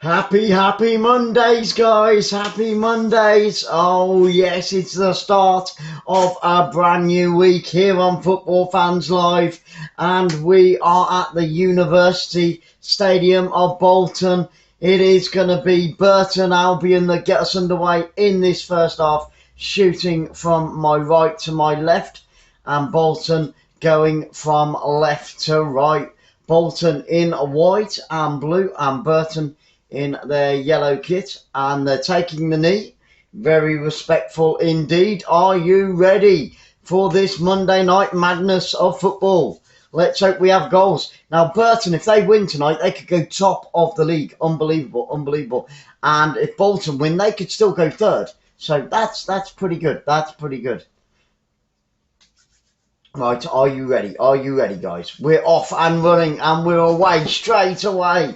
Happy Mondays, guys. Happy Mondays. Oh, yes, it's the start of a brand new week here on Football Fans Live. And we are at the University Stadium of Bolton. It is going to be Burton Albion that get us underway in this first half, shooting from my right to my left, and Bolton going from left to right. Bolton in white and blue, and Burton in their yellow kit, and they're taking the knee. Very respectful indeed. Are you ready for this Monday night madness of football? Let's hope we have goals. Now, Burton, if they win tonight, they could go top of the league. Unbelievable. And if Bolton win, they could still go third. So that's pretty good. That's pretty good. Right, are you ready? Are you ready, guys? We're off and running, and we're away straight away.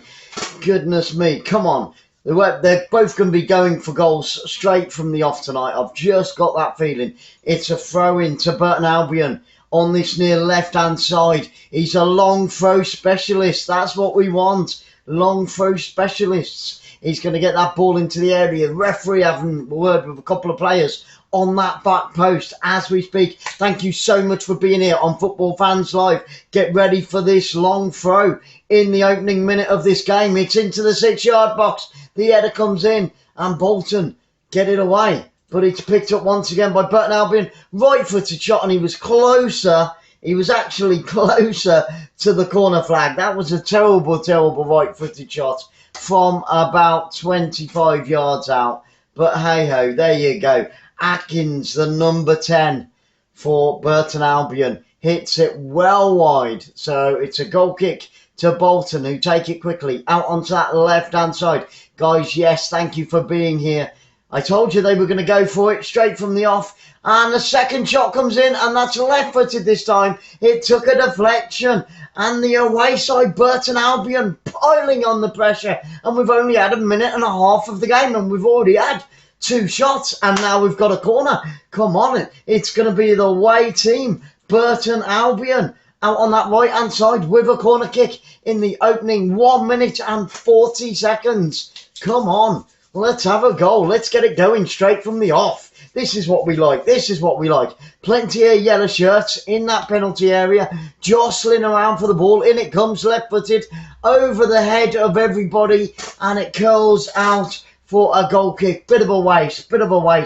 Goodness me, come on. They're both going to be going for goals straight from the off tonight. I've just got that feeling. It's a throw-in to Burton Albion on this near left-hand side. He's a long throw specialist. That's what we want. Long throw specialists. He's going to get that ball into the area. The referee having a word with a couple of players on that back post as we speak. Thank you so much for being here on Football Fans Live. Get ready for this long throw in the opening minute of this game. It's into the 6-yard box. The header comes in and Bolton get it away. But it's picked up once again by Burton Albion. Right-footed shot, and he was closer. He was actually closer to the corner flag. That was a terrible right-footed shot from about 25 yards out. But hey-ho, there you go. Atkins, the number 10 for Burton Albion, hits it well wide. So it's a goal kick to Bolton, who take it quickly out onto that left-hand side. Guys, yes, thank you for being here. I told you they were going to go for it straight from the off. And the second shot comes in, and that's left-footed this time. It took a deflection. And the away side, Burton Albion, piling on the pressure. And we've only had a minute and a half of the game, and we've already had 2 shots, and now we've got a corner. Come on, it's going to be the away team, Burton Albion, out on that right-hand side with a corner kick in the opening 1 minute and 40 seconds. Come on, let's have a goal. Let's get it going straight from the off. This is what we like. This is what we like. Plenty of yellow shirts in that penalty area, jostling around for the ball. In it comes, left-footed, over the head of everybody, and it curls out for a goal kick. Bit of a waste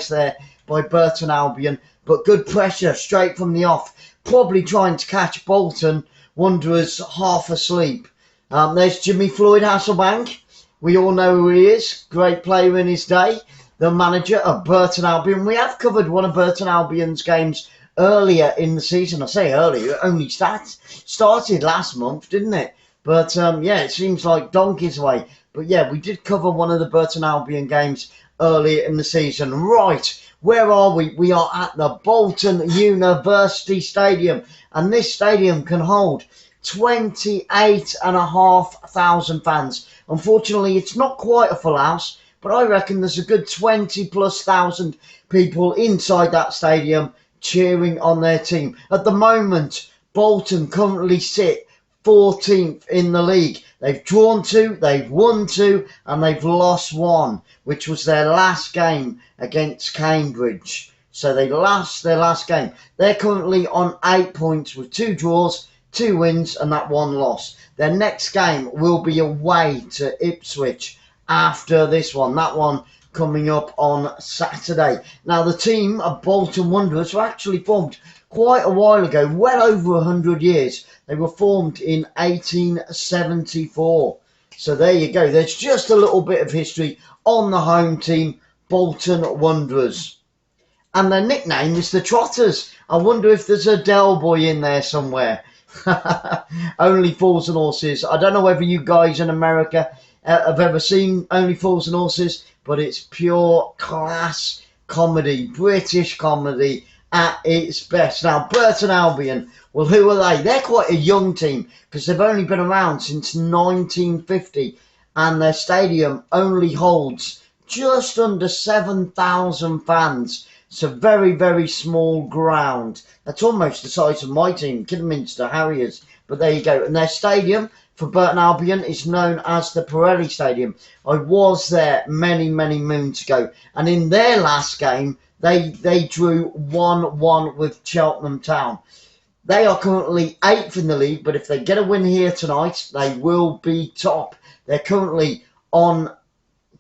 there by Burton Albion, but good pressure straight from the off. Probably trying to catch Bolton Wanderers half asleep. There's Jimmy Floyd Hasselbank. We all know who he is. Great player in his day. The manager of Burton Albion. We have covered one of Burton Albion's games earlier in the season. I say earlier, it only started last month, didn't it? But yeah, it seems like donkeys away. But yeah, we did cover one of the Burton Albion games earlier in the season. Right, where are we? We are at the Bolton University Stadium. And this stadium can hold 28,500 fans. Unfortunately, it's not quite a full house, but I reckon there's a good 20,000+ people inside that stadium cheering on their team. At the moment, Bolton currently sit 14th in the league. They've drawn 2, they've won 2, and they've lost 1, which was their last game against Cambridge. So they lost their last game. They're currently on 8 points with 2 draws, 2 wins, and that 1 loss. Their next game will be away to Ipswich after this one. That one coming up on Saturday. Now, the team of Bolton Wanderers were actually formed quite a while ago, well over 100 years. They were formed in 1874. So there you go. There's just a little bit of history on the home team, Bolton Wanderers. And their nickname is the Trotters. I wonder if there's a Del Boy in there somewhere. Only Fools and Horses. I don't know whether you guys in America have ever seen Only Fools and Horses, but it's pure class comedy, British comedy at its best. Now, Burton Albion, well, who are they? They're quite a young team because they've only been around since 1950, and their stadium only holds just under 7,000 fans. It's a very, very small ground. That's almost the size of my team, Kidderminster Harriers. But there you go. And their stadium for Burton Albion is known as the 𝓳𝓸𝓲𝓷𝓲𝓷𝓰 Stadium. I was there many, many moons ago, and in their last game, they drew 1-1 with Cheltenham Town. They are currently 8th in the league, but if they get a win here tonight, they will be top. They're currently on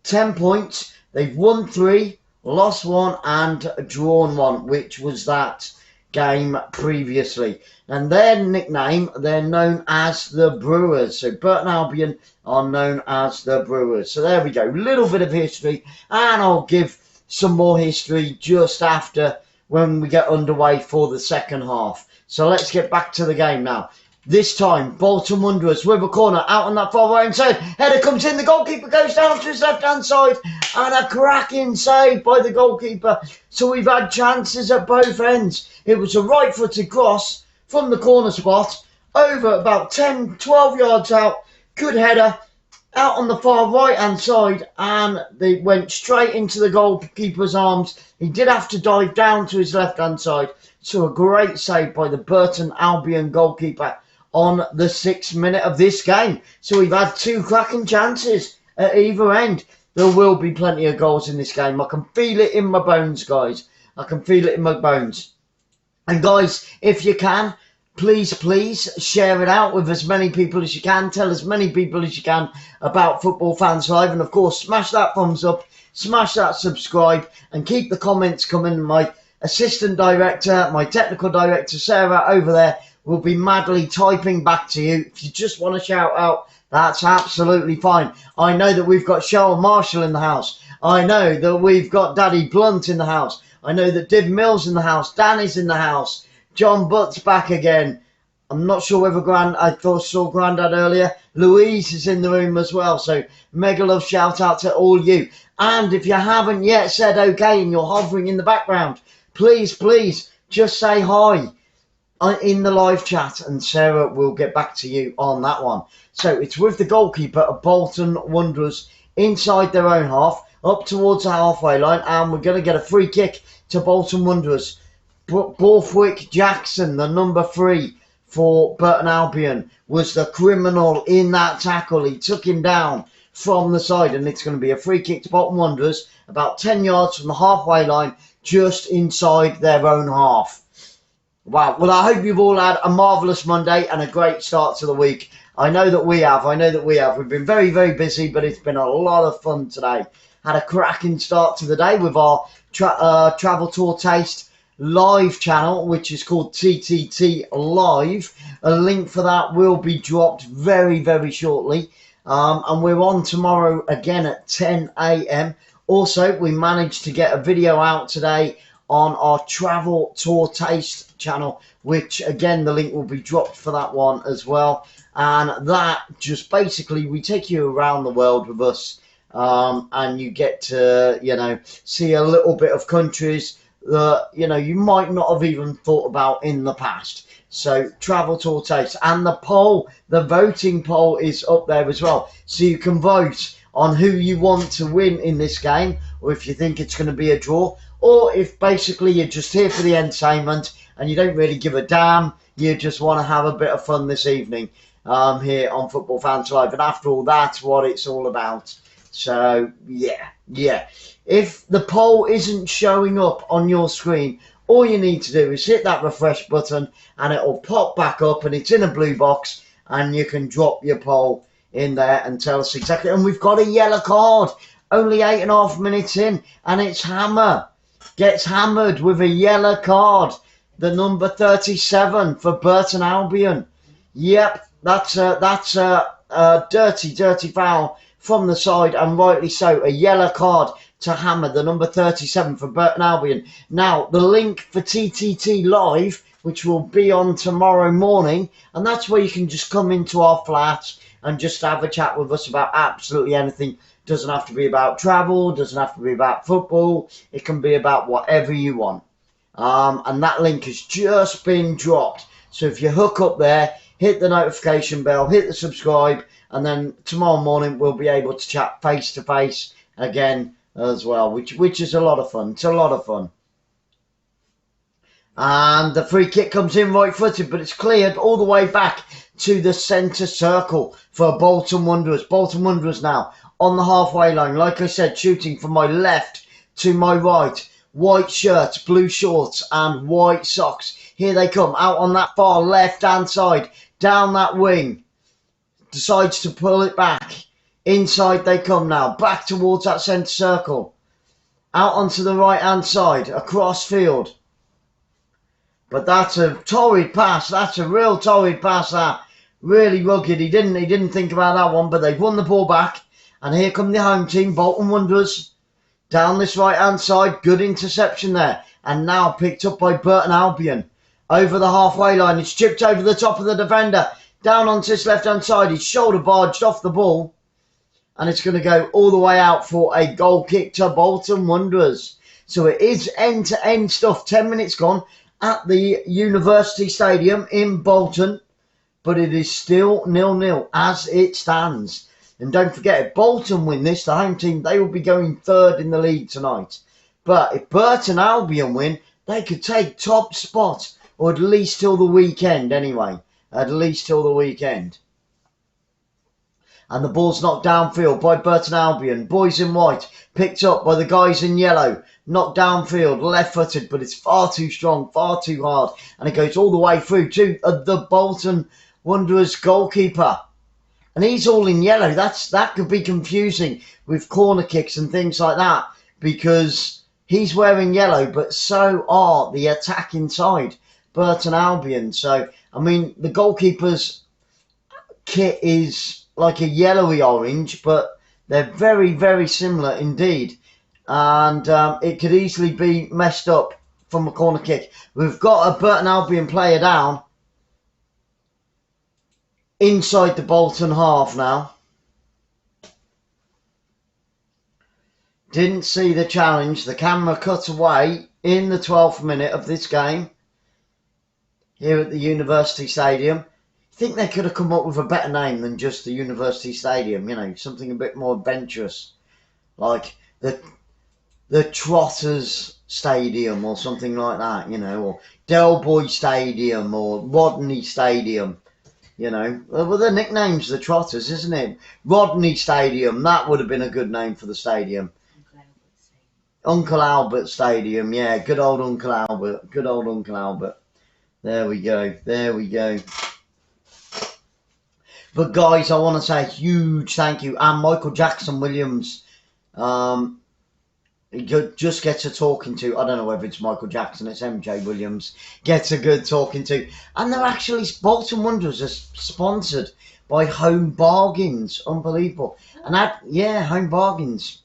10 points. They've won 3, lost 1, and drawn 1, which was that game previously. And their nickname, they're known as the Brewers. So Burton Albion are known as the Brewers. So there we go. Little bit of history, and I'll give some more history just after when we get underway for the second half. So let's get back to the game now. This time, Bolton Wanderers with a corner out on that far right hand side. Header comes in, the goalkeeper goes down to his left hand side, and a cracking save by the goalkeeper. So we've had chances at both ends. It was a right footed cross from the corner spot over about 10-12 yards out. Good header out on the far right hand side, and they went straight into the goalkeeper's arms. He did have to dive down to his left hand side. So a great save by the Burton Albion goalkeeper on the 6th minute of this game. So we've had 2 cracking chances at either end. There will be plenty of goals in this game. I can feel it in my bones, guys. I can feel it in my bones. And guys, if you can, please share it out with as many people as you can. Tell as many people as you can about Football Fans Live. And of course, smash that thumbs up, smash that subscribe, and keep the comments coming. My assistant director, my technical director, Sarah, over there, will be madly typing back to you. If you just want to shout out, that's absolutely fine. I know that we've got Cheryl Marshall in the house. I know that we've got Daddy Blunt in the house. I know that Div Mills in the house. Danny's in the house. John Butt's back again. I'm not sure whether I saw Grandad earlier. Louise is in the room as well. So mega love shout out to all you. And if you haven't yet said okay and you're hovering in the background, please just say hi in the live chat, and Sarah will get back to you on that one. So it's with the goalkeeper of Bolton Wanderers inside their own half, up towards the halfway line, and we're going to get a free kick to Bolton Wanderers. Borthwick Jackson, the number 3 for Burton Albion, was the criminal in that tackle. He took him down from the side, and it's going to be a free kick to Bolton Wanderers about 10 yards from the halfway line, just inside their own half. Wow. Well, I hope you've all had a marvellous Monday and a great start to the week. I know that we have. We've been very, very busy, but it's been a lot of fun today. Had a cracking start to the day with our Travel Tour Taste live channel, which is called TTT Live. A link for that will be dropped very, very shortly. And we're on tomorrow again at 10 a.m. Also, we managed to get a video out today on our Travel Tour Taste channel, which again, the link will be dropped for that one as well. And that just basically, we take you around the world with us, and you get to, see a little bit of countries that, you might not have even thought about in the past. So Travel Tour Taste, and the voting poll is up there as well. So you can vote on who you want to win in this game, or if you think it's going to be a draw, or if basically you're just here for the entertainment and you don't really give a damn, you just want to have a bit of fun this evening here on Football Fans Live. And after all, that's what it's all about. So, yeah. If the poll isn't showing up on your screen, all you need to do is hit that refresh button and it will pop back up, and it's in a blue box, and you can drop your poll in there and tell us exactly. And we've got a yellow card, only 8.5 minutes in, and it's Hammer. Gets hammered with a yellow card. The number 37 for Burton Albion. Yep, that's a dirty foul from the side, and rightly so. A yellow card to Hammer, the number 37 for Burton Albion. Now, the link for TTT Live, which will be on tomorrow morning, and that's where you can just come into our flat and just have a chat with us about absolutely anything. Doesn't have to be about travel, doesn't have to be about football. It can be about whatever you want. And that link has just been dropped. So if you hook up there, hit the notification bell, hit the subscribe, and then tomorrow morning we'll be able to chat face to face again as well, which is a lot of fun. It's a lot of fun. And the free kick comes in right footed, but it's cleared all the way back to the centre circle for Bolton Wanderers. Bolton Wanderers now on the halfway line. Like I said, shooting from my left to my right. White shirts, blue shorts and white socks. Here they come out on that far left-hand side. Down that wing. Decides to pull it back. Inside they come now. Back towards that centre circle. Out onto the right-hand side. Across field. But that's a torrid pass. That's a real torrid pass, that. Really rugged. He didn't think about that one, but they've won the ball back. And here come the home team, Bolton Wanderers. Down this right-hand side. Good interception there. And now picked up by Burton Albion. Over the halfway line. It's chipped over the top of the defender. Down onto his left-hand side. He's shoulder barged off the ball. And it's going to go all the way out for a goal kick to Bolton Wanderers. So it is end-to-end stuff. 10 minutes gone at the University Stadium in Bolton. But it is still 0-0 as it stands. And don't forget, if Bolton win this, the home team, they will be going third in the league tonight. But if Burton Albion win, they could take top spot. Or at least till the weekend anyway. At least till the weekend. And the ball's knocked downfield by Burton Albion. Boys in white, picked up by the guys in yellow. Knocked downfield, left-footed, but it's far too strong, far too hard. And it goes all the way through to the Bolton Wanderers goalkeeper. And he's all in yellow. That could be confusing with corner kicks and things like that. Because he's wearing yellow, but so are the attacking side, Burton Albion. So, I mean, the goalkeeper's kit is like a yellowy orange, but they're very, very similar indeed. And it could easily be messed up from a corner kick. We've got a Burton Albion player down inside the Bolton half now. Didn't see the challenge. The camera cut away in the 12th minute of this game here at the University Stadium. I think they could have come up with a better name than just the University Stadium, you know, something a bit more adventurous, like the Trotters Stadium or something like that, you know, or Del Boy Stadium or Rodney Stadium, you know. Well, the nickname's the Trotters, isn't it? Rodney Stadium, that would have been a good name for the stadium. Uncle Albert Stadium, yeah, good old Uncle Albert, good old Uncle Albert. There we go, there we go. But guys, I want to say a huge thank you. And Michael Jackson Williams, he just gets a talking to. I don't know whether it's Michael Jackson, it's MJ Williams. Gets a good talking to. And they're actually, Bolton Wanderers are sponsored by Home Bargains. Unbelievable. And that, yeah, Home Bargains.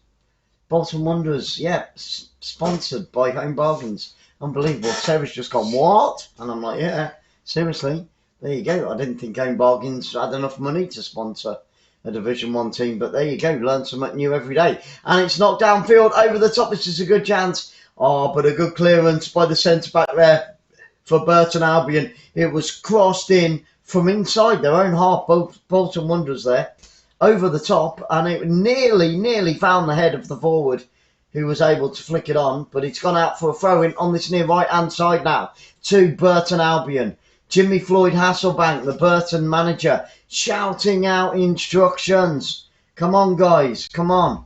Bolton Wanderers, yeah, sponsored by Home Bargains. Unbelievable. Sarah's just gone, what? And I'm like, yeah, seriously. There you go. I didn't think Home Bargains had enough money to sponsor a Division 1 team, but there you go. Learn something new every day. And it's knocked downfield over the top. This is a good chance. Oh, but a good clearance by the centre-back there for Burton Albion. It was crossed in from inside their own half. Bolton Wanderers there over the top, and it nearly found the head of the forward, who was able to flick it on, but it's gone out for a throw-in on this near right-hand side now to Burton Albion. Jimmy Floyd Hasselbank, the Burton manager, shouting out instructions. Come on, guys, come on.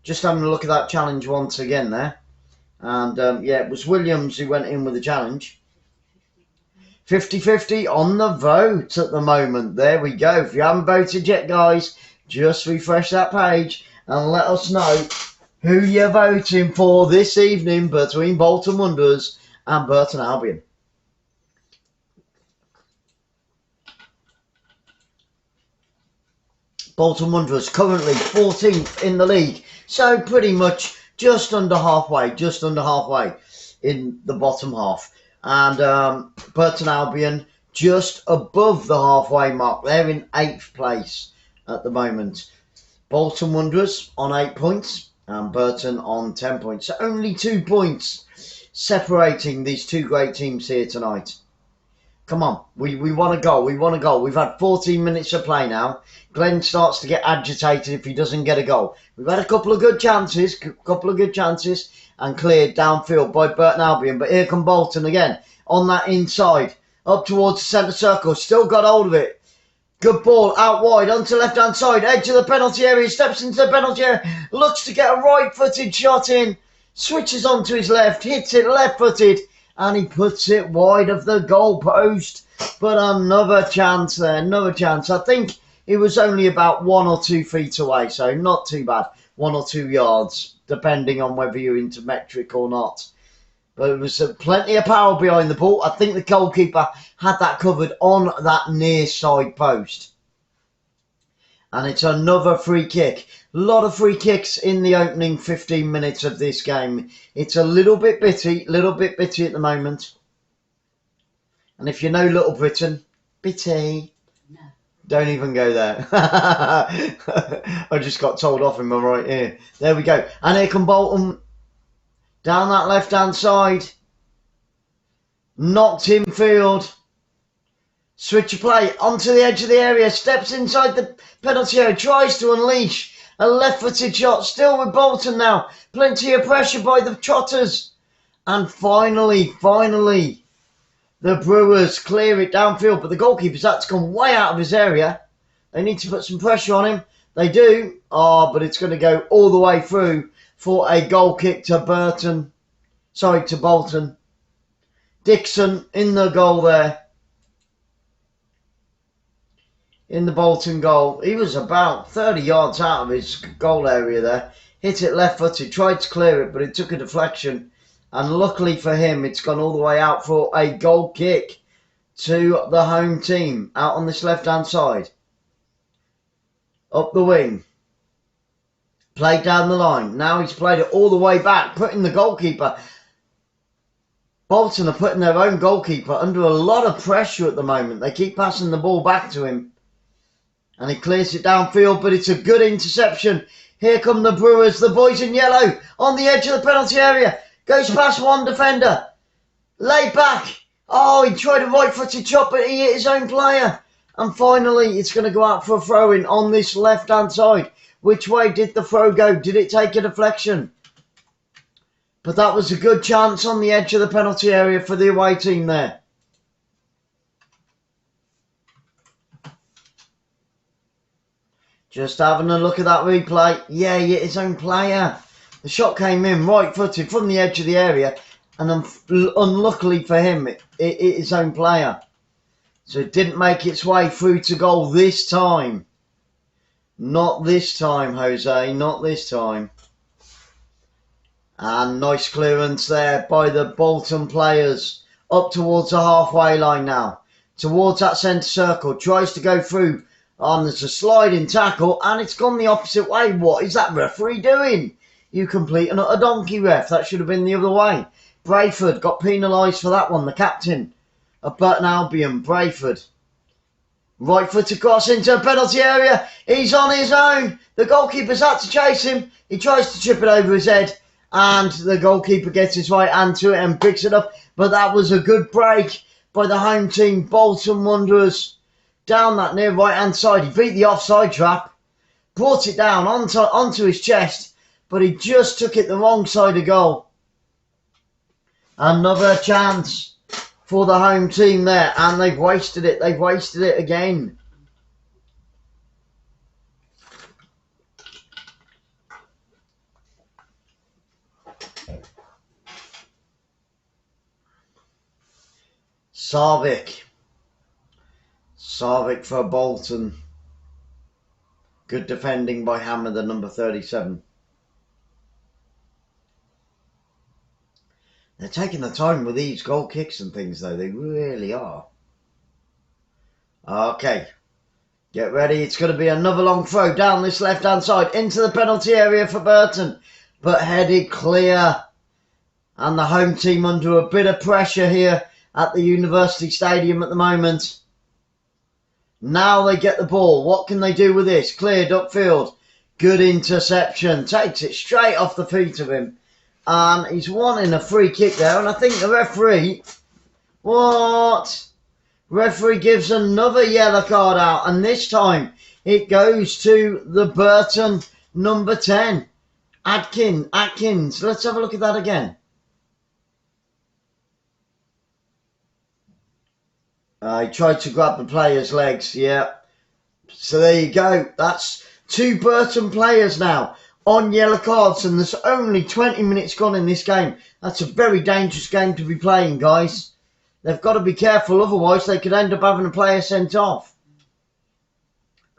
Just having a look at that challenge once again there. And, yeah, it was Williams who went in with the challenge. 50-50 on the vote at the moment. There we go. If you haven't voted yet, guys, just refresh that page and let us know who you're voting for this evening between Bolton Wanderers and Burton Albion. Bolton Wanderers currently 14th in the league, so pretty much just under halfway in the bottom half. And Burton Albion just above the halfway mark. They're in 8th place at the moment. Bolton Wanderers on 8 points and Burton on 10 points. So only 2 points separating these two great teams here tonight. Come on, we want a goal, we want a goal. We've had 14 minutes of play now. Glenn starts to get agitated if he doesn't get a goal. We've had a couple of good chances, and cleared downfield by Burton Albion. But here come Bolton again on that inside. Up towards the centre circle. Still got hold of it. Good ball out wide onto left-hand side. Edge of the penalty area. Steps into the penalty area. Looks to get a right-footed shot in. Switches onto his left. Hits it left-footed. And he puts it wide of the goal post. But another chance there. Another chance. I think it was only about 1 or 2 feet away. So not too bad. 1 or 2 yards. Depending on whether you're into metric or not. But it was plenty of power behind the ball. I think the goalkeeper had that covered on that near side post. And it's another free kick. A lot of free kicks in the opening 15 minutes of this game. It's a little bit bitty at the moment. And if you know Little Britain, bitty. No. Don't even go there. I just got told off in my right ear. There we go. And here come Bolton. Down that left-hand side. Knocked infield. Switch of play onto the edge of the area. Steps inside the penalty area. Tries to unleash a left-footed shot. Still with Bolton now. Plenty of pressure by the Trotters. And finally, the Brewers clear it downfield. But the goalkeeper's had to come way out of his area. They need to put some pressure on him. They do. Oh, but it's going to go all the way through for a goal kick to Bolton. Dixon in the goal there. In the Bolton goal. He was about 30 yards out of his goal area there. Hit it left-footed. Tried to clear it, but it took a deflection. And luckily for him, it's gone all the way out for a goal kick to the home team. Out on this left-hand side. Up the wing. Played down the line. Now he's played it all the way back, putting the goalkeeper. Bolton are putting their own goalkeeper under a lot of pressure at the moment. They keep passing the ball back to him. And he clears it downfield, but it's a good interception. Here come the Brewers, the boys in yellow, on the edge of the penalty area. Goes past one defender. Laid back. Oh, he tried a right-footed shot, but he hit his own player. And finally, it's going to go out for a throw-in on this left-hand side. Which way did the throw go? Did it take a deflection? But that was a good chance on the edge of the penalty area for the away team there. Just having a look at that replay. Yeah, he hit his own player. The shot came in right-footed from the edge of the area. And unluckily for him, it hit his own player. So it didn't make its way through to goal this time. Not this time, Jose. Not this time. And nice clearance there by the Bolton players. Up towards the halfway line now. Towards that centre circle. Tries to go through. And there's a sliding tackle. And it's gone the opposite way. What is that referee doing? You complete and utter donkey, ref. That should have been the other way. Brayford got penalised for that one. The captain of Burton Albion. Brayford. Right foot across into a penalty area. He's on his own. The goalkeeper's had to chase him. He tries to chip it over his head. And the goalkeeper gets his right hand to it and picks it up. But that was a good break by the home team, Bolton Wanderers. Down that near right-hand side. He beat the offside trap. Brought it down onto his chest. But he just took it the wrong side of goal. Another chance for the home team there, and they've wasted it. They've wasted it again. 𝓳𝓸𝓲𝓷𝓲𝓷𝓰 for Bolton. Good defending by Hammer, the number 37. They're taking the time with these goal kicks and things, though. They really are. Okay. Get ready. It's going to be another long throw down this left-hand side into the penalty area for Burton. But headed clear. And the home team under a bit of pressure here at the University Stadium at the moment. Now they get the ball. What can they do with this? Cleared upfield. Good interception. Takes it straight off the feet of him. And he's wanting a free kick there. And I think the referee... What? Referee gives another yellow card out. And this time it goes to the Burton number 10. Atkins. Let's have a look at that again. He tried to grab the player's legs, yeah. So there you go. That's 2 Burton players now on yellow cards, and there's only 20 minutes gone in this game. That's a very dangerous game to be playing, guys. They've got to be careful, otherwise they could end up having a player sent off.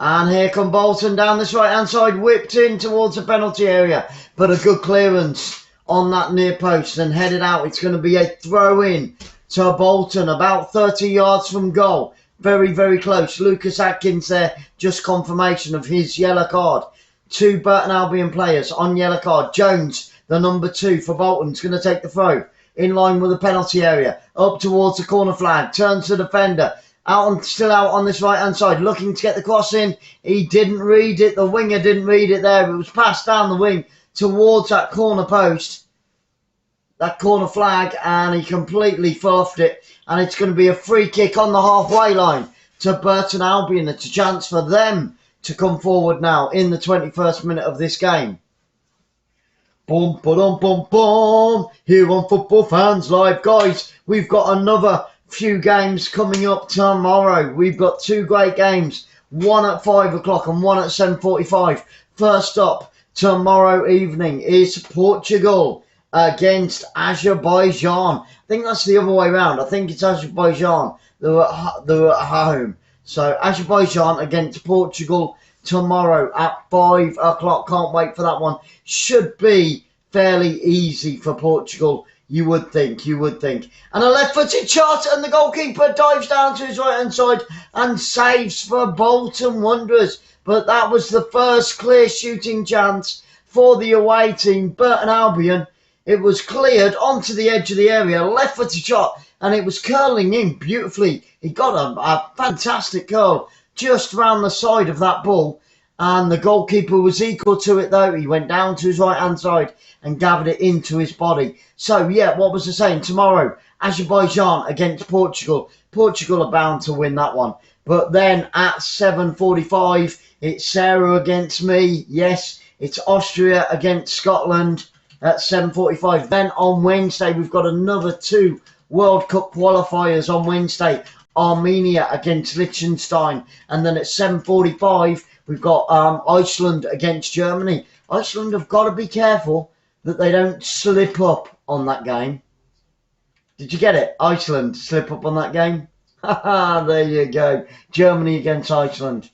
And here come Bolton down this right-hand side, whipped in towards the penalty area. But a good clearance on that near post and headed out. It's going to be a throw-in to Bolton, about 30 yards from goal. Very, very close. Lucas Atkins there, just confirmation of his yellow card. 2 Burton Albion players on yellow card. Jones, the number 2 for Bolton, is going to take the throw. In line with the penalty area. Up towards the corner flag. Turns to the defender. Still out on this right-hand side, looking to get the cross in. He didn't read it. The winger didn't read it there. It was passed down the wing towards that corner post, that corner flag, and he completely fluffed it. And it's going to be a free kick on the halfway line to Burton Albion. It's a chance for them to come forward now in the 21st minute of this game. Boom, ba-dum, boom, boom. Here on Football Fans Live. Guys, we've got another few games coming up tomorrow. We've got 2 great games, one at 5 o'clock and one at 7:45. First up tomorrow evening is Portugal against Azerbaijan. I think that's the other way around. I think it's Azerbaijan. They're at home. So Azerbaijan against Portugal tomorrow at 5 o'clock. Can't wait for that one. Should be fairly easy for Portugal. You would think. And a left-footed shot, and the goalkeeper dives down to his right-hand side and saves for Bolton Wanderers. But that was the first clear shooting chance for the away team, Burton Albion. It was cleared onto the edge of the area, left-footed shot, and it was curling in beautifully. He got a fantastic curl just round the side of that ball, and the goalkeeper was equal to it though. He went down to his right-hand side and gathered it into his body. So, yeah, what was I saying? Tomorrow, Azerbaijan against Portugal. Portugal are bound to win that one. But then at 7:45, it's Sarah against me. Yes, it's Austria against Scotland at 7:45. Then on Wednesday, we've got another 2 World Cup qualifiers on Wednesday. Armenia against Liechtenstein. And then at 7:45, we've got Iceland against Germany. Iceland have got to be careful that they don't slip up on that game. Did you get it? Iceland slip up on that game? Haha, there you go. Germany against Iceland.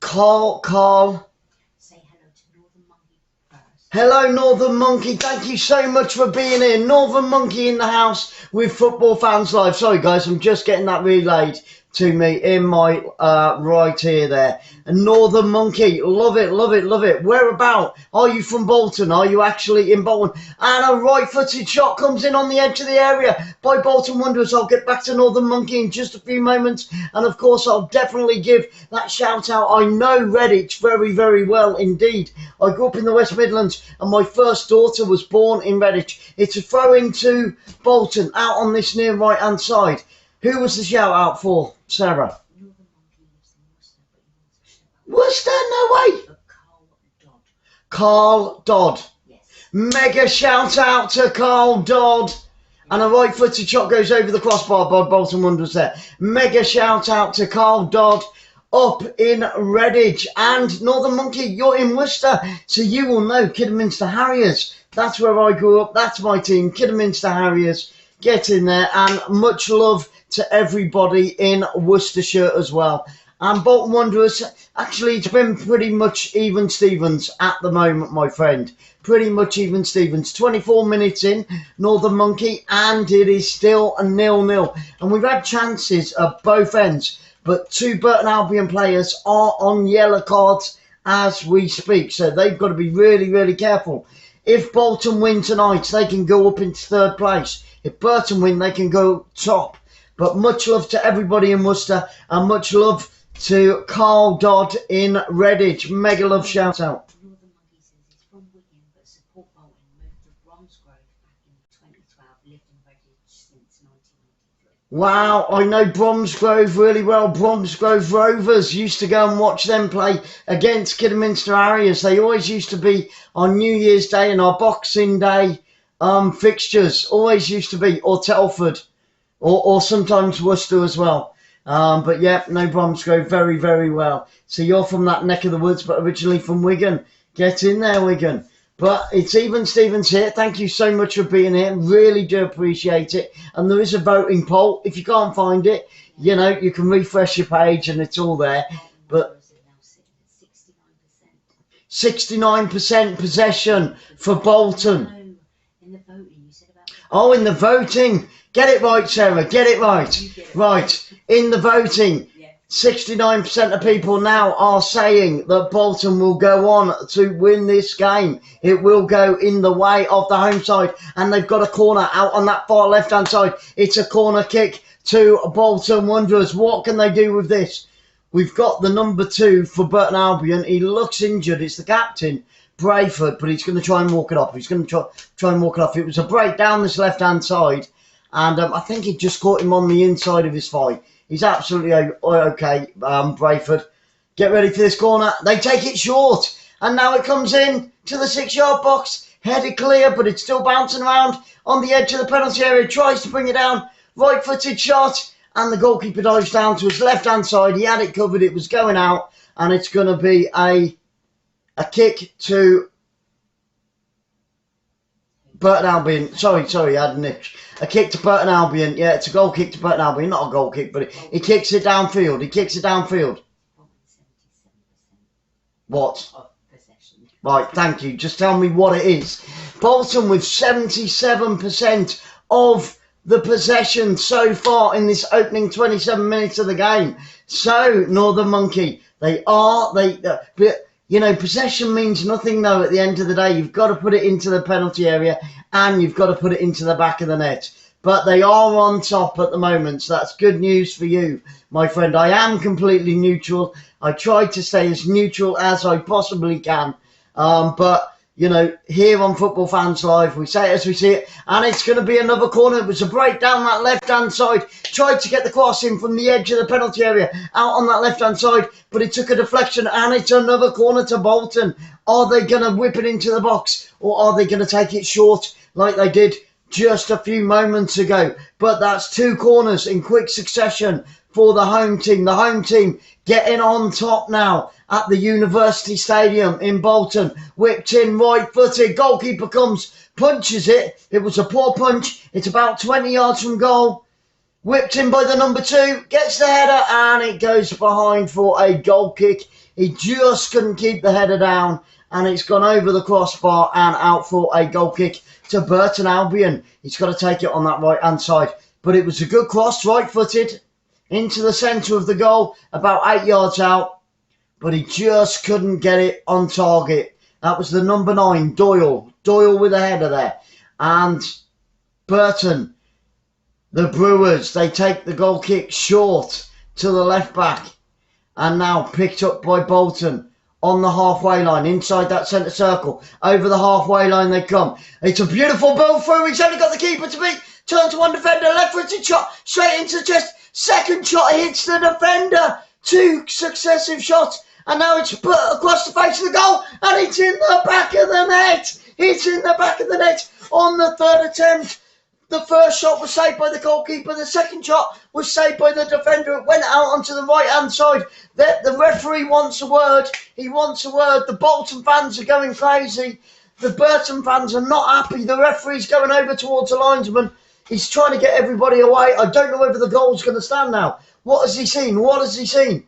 Carl. Say hello to Northern Monkey first. Hello, Northern Monkey. Thank you so much for being here. Northern Monkey in the house with Football Fans Live. Sorry, guys, I'm just getting that relayed to me in my right ear there. And Northern Monkey, love it. Whereabout? Are you from Bolton? Are you actually in Bolton? And a right-footed shot comes in on the edge of the area by Bolton Wanderers. I'll get back to Northern Monkey in just a few moments. And, of course, I'll definitely give that shout-out. I know Redditch very, very well indeed. I grew up in the West Midlands and my first daughter was born in Redditch. It's a throw-in to Bolton out on this near right-hand side. Who was the shout-out for, Sarah? Worcester, no way. Carl Dodd. Yes. Mega shout out to Carl Dodd. And a right footed shot goes over the crossbar by Bolton Wanderers there. Mega shout out to Carl Dodd up in Redditch. And Northern Monkey, you're in Worcester, so you will know Kidderminster Harriers. That's where I grew up. That's my team, Kidderminster Harriers. Get in there, and much love to everybody in Worcestershire as well. And Bolton Wanderers, actually, it's been pretty much even Stevens at the moment, my friend. Pretty much even Stevens. 24 minutes in, Northern Monkey, and it is still a 0-0. And we've had chances at both ends, but 2 Burton Albion players are on yellow cards as we speak. So they've got to be really, really careful. If Bolton win tonight, they can go up into 3rd place. If Burton win, they can go top. But much love to everybody in Worcester, and much love to Carl Dodd in Redditch. Mega love shout out. Northern Monkey says he's from Wigan but support Bolton, moved to Bromsgrove back in Wow, I know Bromsgrove really well. Bromsgrove Rovers, used to go and watch them play against Kidderminster Harriers. They always used to be on New Year's Day and our Boxing Day fixtures. Always used to be, or Telford, or sometimes Worcester as well. But yeah, no, Bromsgrove very, very well. So you're from that neck of the woods, but originally from Wigan. Get in there, Wigan. But it's Even Stevens here. Thank you so much for being here. Really do appreciate it. And there is a voting poll. If you can't find it, you know, you can refresh your page and it's all there. But 69% possession for Bolton. In the voting, you said about... Oh, in the voting. Get it right, Sarah. Get it right. Right. In the voting. 69% of people now are saying that Bolton will go on to win this game. It will go in the way of the home side. And they've got a corner out on that far left-hand side. It's a corner kick to Bolton Wanderers. What can they do with this? We've got the number 2 for Burton Albion. He looks injured. It's the captain, Brayford, but he's going to try and walk it off. He's going to try and walk it off. It was a break down this left-hand side. And I think it just caught him on the inside of his thigh. He's absolutely okay, Brayford. Get ready for this corner. They take it short. And now it comes in to the 6-yard box. Headed clear, but it's still bouncing around on the edge of the penalty area. Tries to bring it down. Right-footed shot. And the goalkeeper dives down to his left-hand side. He had it covered. It was going out. And it's going to be a kick to Burton Albion. Sorry, I had an itch. A kick to Burton Albion. Yeah, it's a goal kick to Burton Albion. Not a goal kick, but he kicks it downfield. What? Right, thank you. Just tell me what it is. Bolton with 77% of the possession so far in this opening 27 minutes of the game. So, Northern Monkey, you know, possession means nothing, though, at the end of the day. You've got to put it into the penalty area and you've got to put it into the back of the net. But they are on top at the moment, so that's good news for you, my friend. I am completely neutral. I try to stay as neutral as I possibly can. But, you know, here on Football Fans Live, we say it as we see it. And it's going to be another corner. It was a break down that left-hand side. Tried to get the cross in from the edge of the penalty area out on that left-hand side. But it took a deflection and it's another corner to Bolton. Are they going to whip it into the box? Or are they going to take it short like they did just a few moments ago? But that's 2 corners in quick succession for the home team. The home team getting on top now at the University Stadium in Bolton. Whipped in, right-footed. Goalkeeper comes, punches it. It was a poor punch. It's about 20 yards from goal. Whipped in by the number 2. Gets the header and it goes behind for a goal kick. He just couldn't keep the header down. And it's gone over the crossbar and out for a goal kick to Burton Albion. He's got to take it on that right-hand side. But it was a good cross, right-footed, into the centre of the goal, about 8 yards out. But he just couldn't get it on target. That was the number 9, Doyle. Doyle with a header there. And Burton, the Brewers, they take the goal kick short to the left back. And now picked up by Bolton on the halfway line, inside that centre circle. Over the halfway line they come. It's a beautiful ball through. He's only got the keeper to beat. Turn to one defender, left-footed shot, straight into the chest. Second shot hits the defender. 2 successive shots. And now it's put across the face of the goal. And it's in the back of the net. It's in the back of the net on the 3rd attempt. The first shot was saved by the goalkeeper. The second shot was saved by the defender. It went out onto the right-hand side. The referee wants a word. He wants a word. The Bolton fans are going crazy. The Burton fans are not happy. The referee's going over towards the linesman. He's trying to get everybody away. I don't know whether the goal's going to stand now. What has he seen? What has he seen?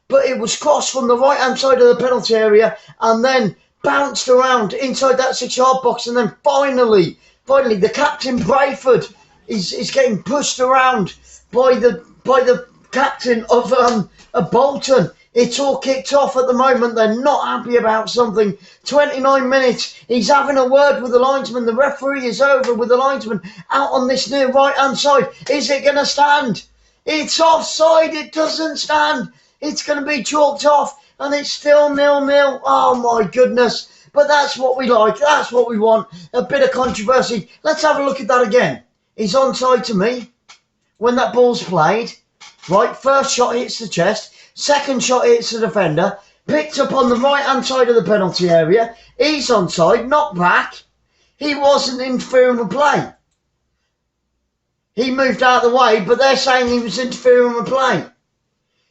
But it was crossed from the right-hand side of the penalty area and then bounced around inside that 6-yard box. And then finally, the captain, Brayford, is getting pushed around by the captain of Bolton. It's all kicked off at the moment. They're not happy about something. 29 minutes. He's having a word with the linesman. The referee is over with the linesman out on this near right-hand side. Is it going to stand? It's offside. It doesn't stand. It's going to be chalked off. And it's still 0-0. Oh, my goodness. But that's what we like. That's what we want. A bit of controversy. Let's have a look at that again. He's onside to me. when that ball's played, right, first shot hits the chest, second shot hits the defender, picked up on the right-hand side of the penalty area, he's onside, knocked back. He wasn't interfering with play. He moved out of the way, but they're saying he was interfering with play.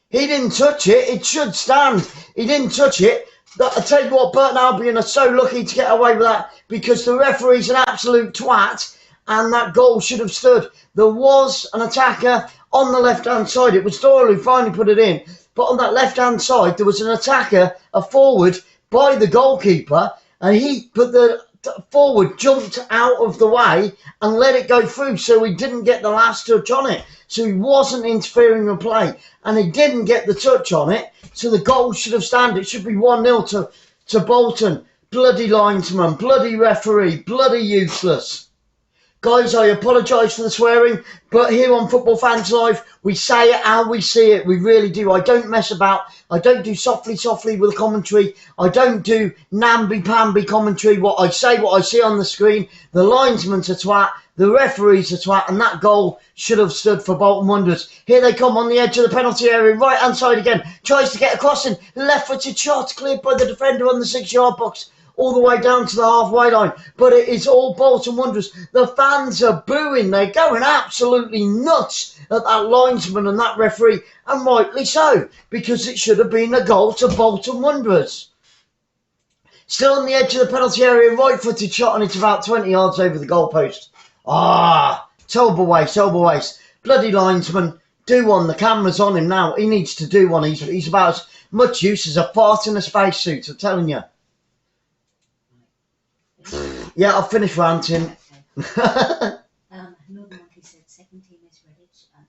He didn't touch it. It should stand. He didn't touch it. I tell you what, Burton Albion are so lucky to get away with that because the referee's an absolute twat and that goal should have stood. There was an attacker on the left-hand side. It was Doyle who finally put it in. But on that left-hand side, there was an attacker, a forward, by the goalkeeper, and he put the forward, jumped out of the way and let it go through, so he didn't get the last touch on it. So he wasn't interfering with play, and he didn't get the touch on it, so the goal should have stand. It should be 1-0 to Bolton. Bloody linesman, bloody referee, bloody useless. Guys, I apologise for the swearing, but here on Football Fans Live, we say it how we see it. We really do. I don't mess about. I don't do softly with the commentary. I don't do namby-pamby commentary. What I say, what I see on the screen. The linesman's a twat. The referee's a twat. And that goal should have stood for Bolton Wanderers. Here they come on the edge of the penalty area. Right-hand side again. Tries to get a crossing. Left-footed shot cleared by the defender on the 6-yard box. All the way down to the halfway line. But it is all Bolton Wanderers. The fans are booing. They're going absolutely nuts at that linesman and that referee. And rightly so. Because it should have been a goal to Bolton Wanderers. Still on the edge of the penalty area. Right-footed shot and it's about 20 yards over the goalpost. Terrible waste. Bloody linesman. Do one. The camera's on him now. He needs to do one. He's about as much use as a fart in a spacesuit. I'm telling you. Yeah, I'll finish ranting. Northern Monkey said second team is Redditch and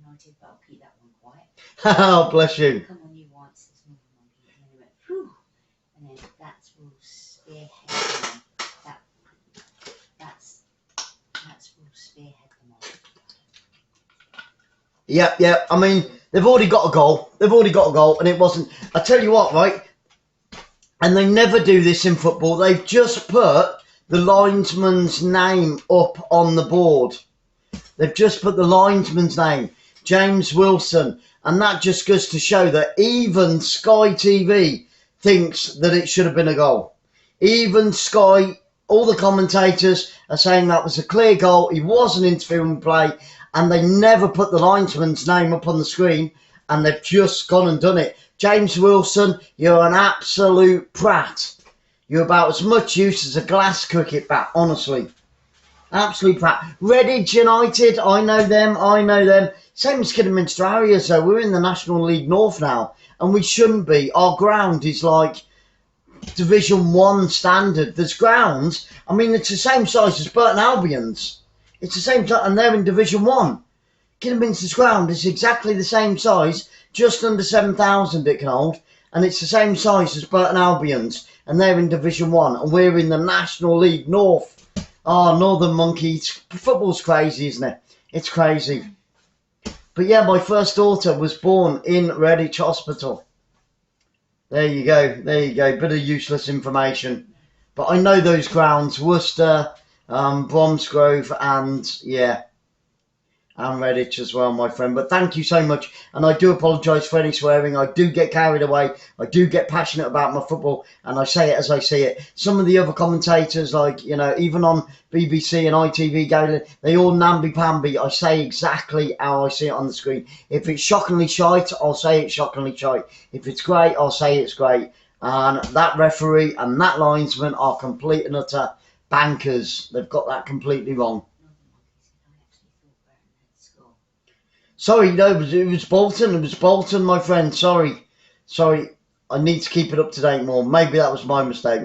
United, but I'll keep that one quiet. Oh, bless you. Come on, you once, says Northern Monkey. And then he went, whew. And then that's Will Spearhead them on. That's Will Spearhead them on. Yeah. I mean, they've already got a goal. And it wasn't. I tell you what, right? And they never do this in football. They've just put the linesman's name up on the board. They've just put the linesman's name, James Wilson. And that just goes to show that even Sky TV thinks that it should have been a goal. Even Sky, all the commentators are saying that was a clear goal. He wasn't interfering with play. And they never put the linesman's name up on the screen. And they've just gone and done it. James Wilson, you're an absolute prat. You're about as much use as a glass cricket bat, honestly. Absolute prat. Redditch United, I know them. Same as Kidderminster Harriers, though. We're in the National League North now, and we shouldn't be. Our ground is like Division 1 standard. There's grounds, I mean, it's the same size as Burton Albion's. It's the same size, and they're in Division 1. Kidderminster's ground is exactly the same size, just under 7,000 it can hold, and it's the same size as Burton Albion's, and they're in Division 1, and we're in the National League North. Northern Monkeys. Football's crazy, isn't it? It's crazy. But yeah, my first daughter was born in Redditch Hospital. There you go. Bit of useless information. But I know those grounds, Worcester, Bromsgrove, and yeah, and Redditch as well, my friend. But thank you so much. And I do apologise for any swearing. I do get carried away. I do get passionate about my football. And I say it as I see it. Some of the other commentators, like, you know, even on BBC and ITV Galen, they all namby-pamby. I say exactly how I see it on the screen. If it's shockingly shite, I'll say it's shockingly shite. If it's great, I'll say it's great. And that referee and that linesman are complete and utter bankers. They've got that completely wrong. Sorry, no, it was Bolton. It was Bolton, my friend. Sorry. I need to keep it up to date more. Maybe that was my mistake.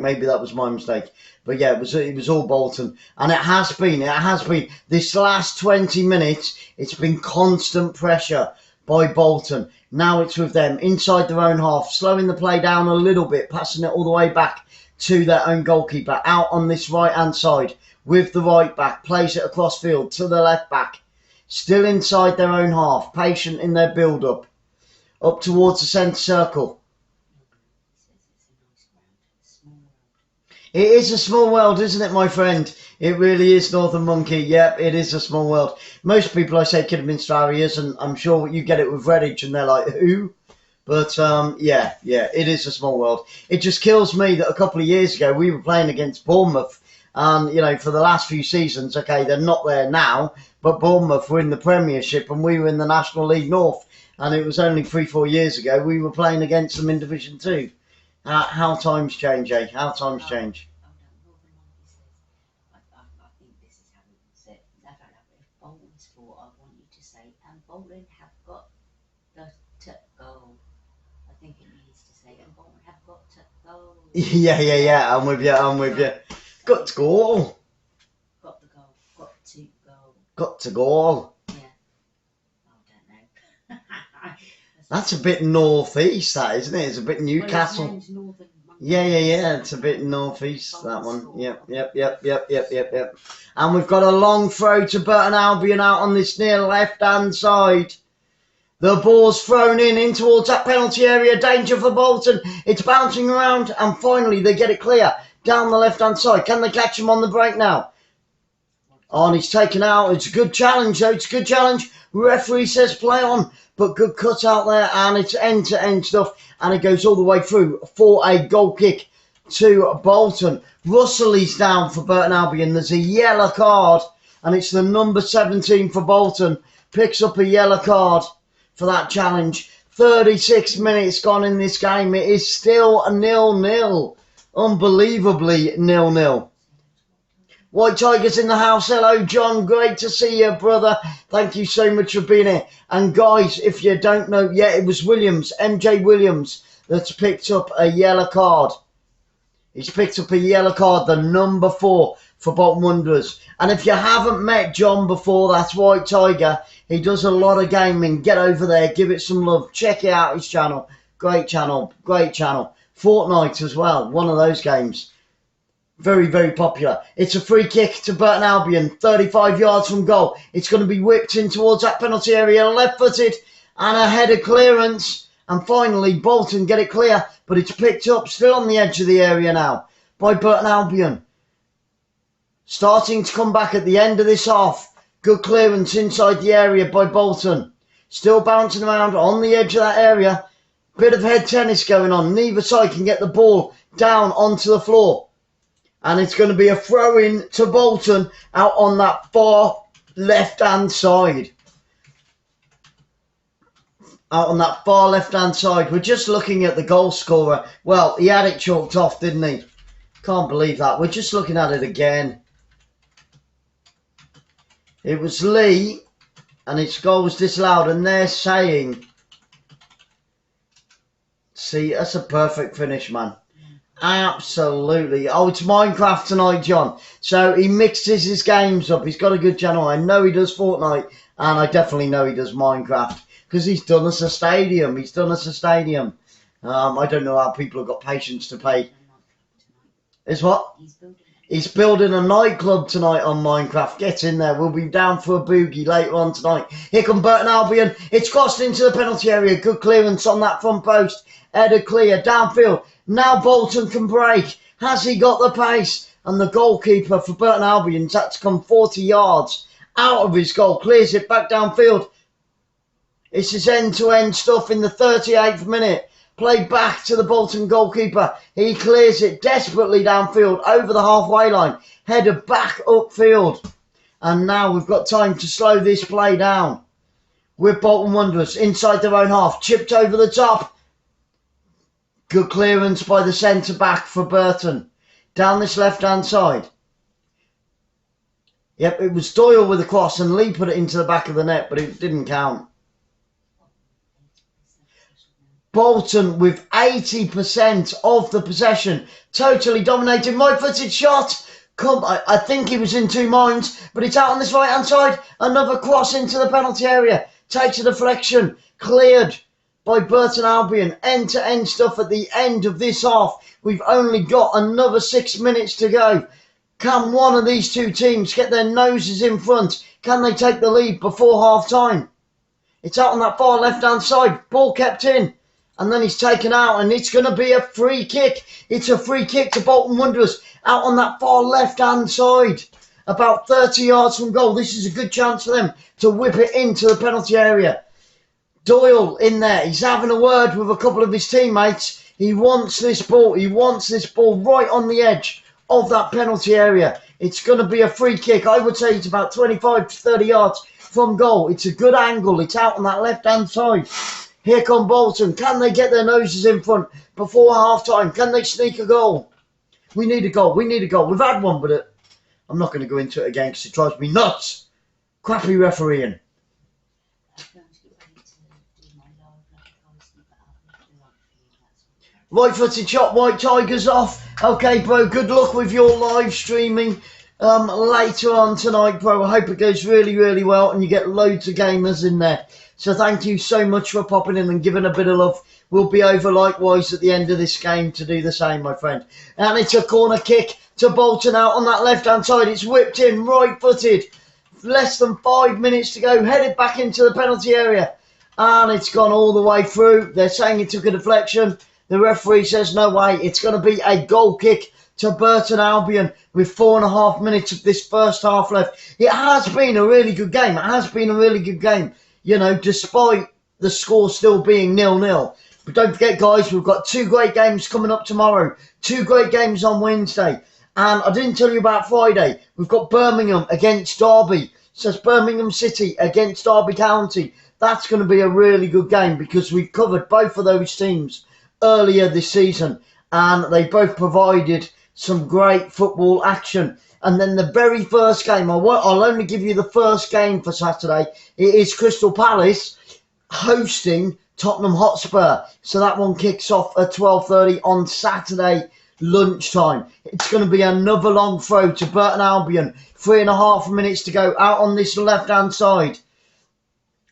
But yeah, it was all Bolton. And it has been. This last 20 minutes, it's been constant pressure by Bolton. Now it's with them inside their own half, slowing the play down a little bit, passing it all the way back to their own goalkeeper. Out on this right-hand side with the right back, plays it across field to the left back. Still inside their own half, patient in their build-up. Up towards the centre circle. It is a small world, isn't it, my friend? It really is, Northern Monkey. Yep, it is a small world. Most people I say Kidderminster Harriers, and I'm sure you get it with Redditch, and they're like, who? But, yeah, it is a small world. It just kills me that a couple of years ago we were playing against Bournemouth. And, you know, for the last few seasons, okay, they're not there now, but Bournemouth were in the Premiership and we were in the National League North. And it was only 3-4 years ago we were playing against them in Division 2. How times change, eh? How times change. I think this is how we can say it. If Bolton score, I want you to say, and Bolton have got to go. I think it needs to say, and Bolton have got to go. Yeah, I'm with you. Got to go. Got to go. Got to go. Got to go. Yeah. I don't know. That's a bit northeast, that, isn't it? It's a bit Newcastle. Well, Yeah. It's a bit northeast, that one. Yep. And we've got a long throw to Burton Albion out on this near left-hand side. The ball's thrown in towards that penalty area. Danger for Bolton. It's bouncing around, and finally they get it clear down the left-hand side. Can they catch him on the break now? Oh, and he's taken out. It's a good challenge, though. It's a good challenge. Referee says play on, but good cut out there, and it's end-to-end stuff, and it goes all the way through for a goal kick to Bolton. Russell down for Burton Albion. There's a yellow card, and it's the number 17 for Bolton. Picks up a yellow card for that challenge. 36 minutes gone in this game. It is still a 0-0. Unbelievably 0-0. White Tigers in the house. Hello, John. Great to see you, brother. Thank you so much for being here. And guys, if you don't know, it was Williams, MJ Williams, that's picked up a yellow card. He's picked up a yellow card, the number 4 for Bolton Wanderers. And if you haven't met John before, that's White Tiger. He does a lot of gaming. Get over there, give it some love. Check out his channel. Great channel. Fortnite as well, one of those games. Very, very popular. It's a free kick to Burton Albion, 35 yards from goal. It's going to be whipped in towards that penalty area, left-footed, and a header clearance. And finally, Bolton get it clear, but it's picked up still on the edge of the area now by Burton Albion. Starting to come back at the end of this half. Good clearance inside the area by Bolton. Still bouncing around on the edge of that area. Bit of head tennis going on. Neither side can get the ball down onto the floor. And it's going to be a throw-in to Bolton out on that far left-hand side. We're just looking at the goal scorer. Well, he had it chalked off, didn't he? Can't believe that. We're just looking at it again. It was Lee, and its goal was disallowed. And they're saying... See, that's a perfect finish, man. Absolutely. Oh, it's Minecraft tonight, John. So he mixes his games up. He's got a good channel. I know he does Fortnite, and I definitely know he does Minecraft because he's done us a stadium. I don't know how people have got patience to pay. Is what? He's building a nightclub tonight on Minecraft. Get in there. We'll be down for a boogie later on tonight. Here come Burton Albion. It's crossed into the penalty area. Good clearance on that front post. Header clear. Downfield. Now Bolton can break. Has he got the pace? And the goalkeeper for Burton Albion's had to come 40 yards out of his goal. Clears it back downfield. This is end-to-end stuff in the 38th minute. Played back to the Bolton goalkeeper. He clears it desperately downfield over the halfway line. Header back upfield. And now we've got time to slow this play down. With Bolton Wanderers inside their own half. Chipped over the top. Good clearance by the centre-back for Burton. Down this left-hand side. Yep, it was Doyle with a cross and Lee put it into the back of the net, but it didn't count. Bolton with 80% of the possession. Totally dominating. Right-footed shot. I think he was in two minds, but it's out on this right-hand side. Another cross into the penalty area. Takes a deflection. Cleared by Burton Albion. End-to-end stuff at the end of this half. We've only got another 6 minutes to go. Can one of these two teams get their noses in front? Can they take the lead before half-time? It's out on that far left-hand side. Ball kept in. And then he's taken out, and it's going to be a free kick. It's a free kick to Bolton Wanderers out on that far left-hand side, about 30 yards from goal. This is a good chance for them to whip it into the penalty area. Doyle in there. He's having a word with a couple of his teammates. He wants this ball. He wants this ball right on the edge of that penalty area. It's going to be a free kick. I would say it's about 25 to 30 yards from goal. It's a good angle. It's out on that left-hand side. Here come Bolton. Can they get their noses in front before half-time? Can they sneak a goal? We need a goal. We need a goal. We've had one, but I'm not going to go into it again because it drives me nuts. Crappy refereeing. Right-footed shot, White Tigers off. Okay, bro, good luck with your live streaming later on tonight, bro. I hope it goes really, really well and you get loads of gamers in there. So thank you so much for popping in and giving a bit of love. We'll be over likewise at the end of this game to do the same, my friend. And it's a corner kick to Bolton out on that left-hand side. It's whipped in, right-footed. Less than 5 minutes to go. Headed back into the penalty area. And it's gone all the way through. They're saying it took a deflection. The referee says no way. It's going to be a goal kick to Burton Albion with 4.5 minutes of this first half left. It has been a really good game. It has been a really good game, you know, despite the score still being 0-0. But don't forget, guys, we've got 2 great games coming up tomorrow. 2 great games on Wednesday. And I didn't tell you about Friday. We've got Birmingham against Derby. So it's Birmingham City against Derby County. That's going to be a really good game because we've covered both of those teams earlier this season, and they both provided some great football action. And then the very first game, I'll only give you the first game for Saturday. It is Crystal Palace hosting Tottenham Hotspur. So that one kicks off at 12:30 on Saturday lunchtime. It's going to be another long throw to Burton Albion. 3.5 minutes to go out on this left-hand side.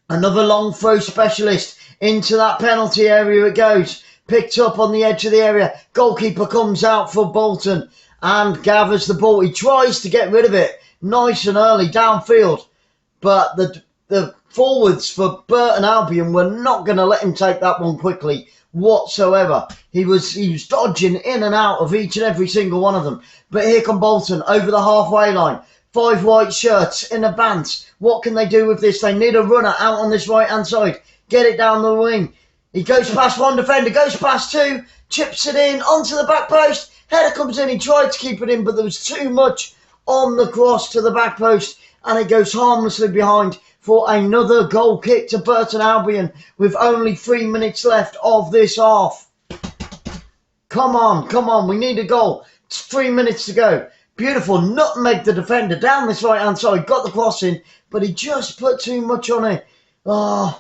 Another long throw specialist into that penalty area it goes. Picked up on the edge of the area. Goalkeeper comes out for Bolton and gathers the ball. He tries to get rid of it nice and early downfield. But the forwards for Burton Albion were not going to let him take that one quickly whatsoever. He was dodging in and out of each and every single one of them. But here come Bolton over the halfway line. 5 white shirts in advance. What can they do with this? They need a runner out on this right-hand side. Get it down the wing. He goes past one defender, goes past 2, chips it in onto the back post. Header comes in, he tried to keep it in, but there was too much on the cross to the back post, and it goes harmlessly behind for another goal kick to Burton Albion with only 3 minutes left of this half. Come on, we need a goal. It's 3 minutes to go. Beautiful, nutmeg the defender down this right-hand side, got the cross in, but he just put too much on it. Oh.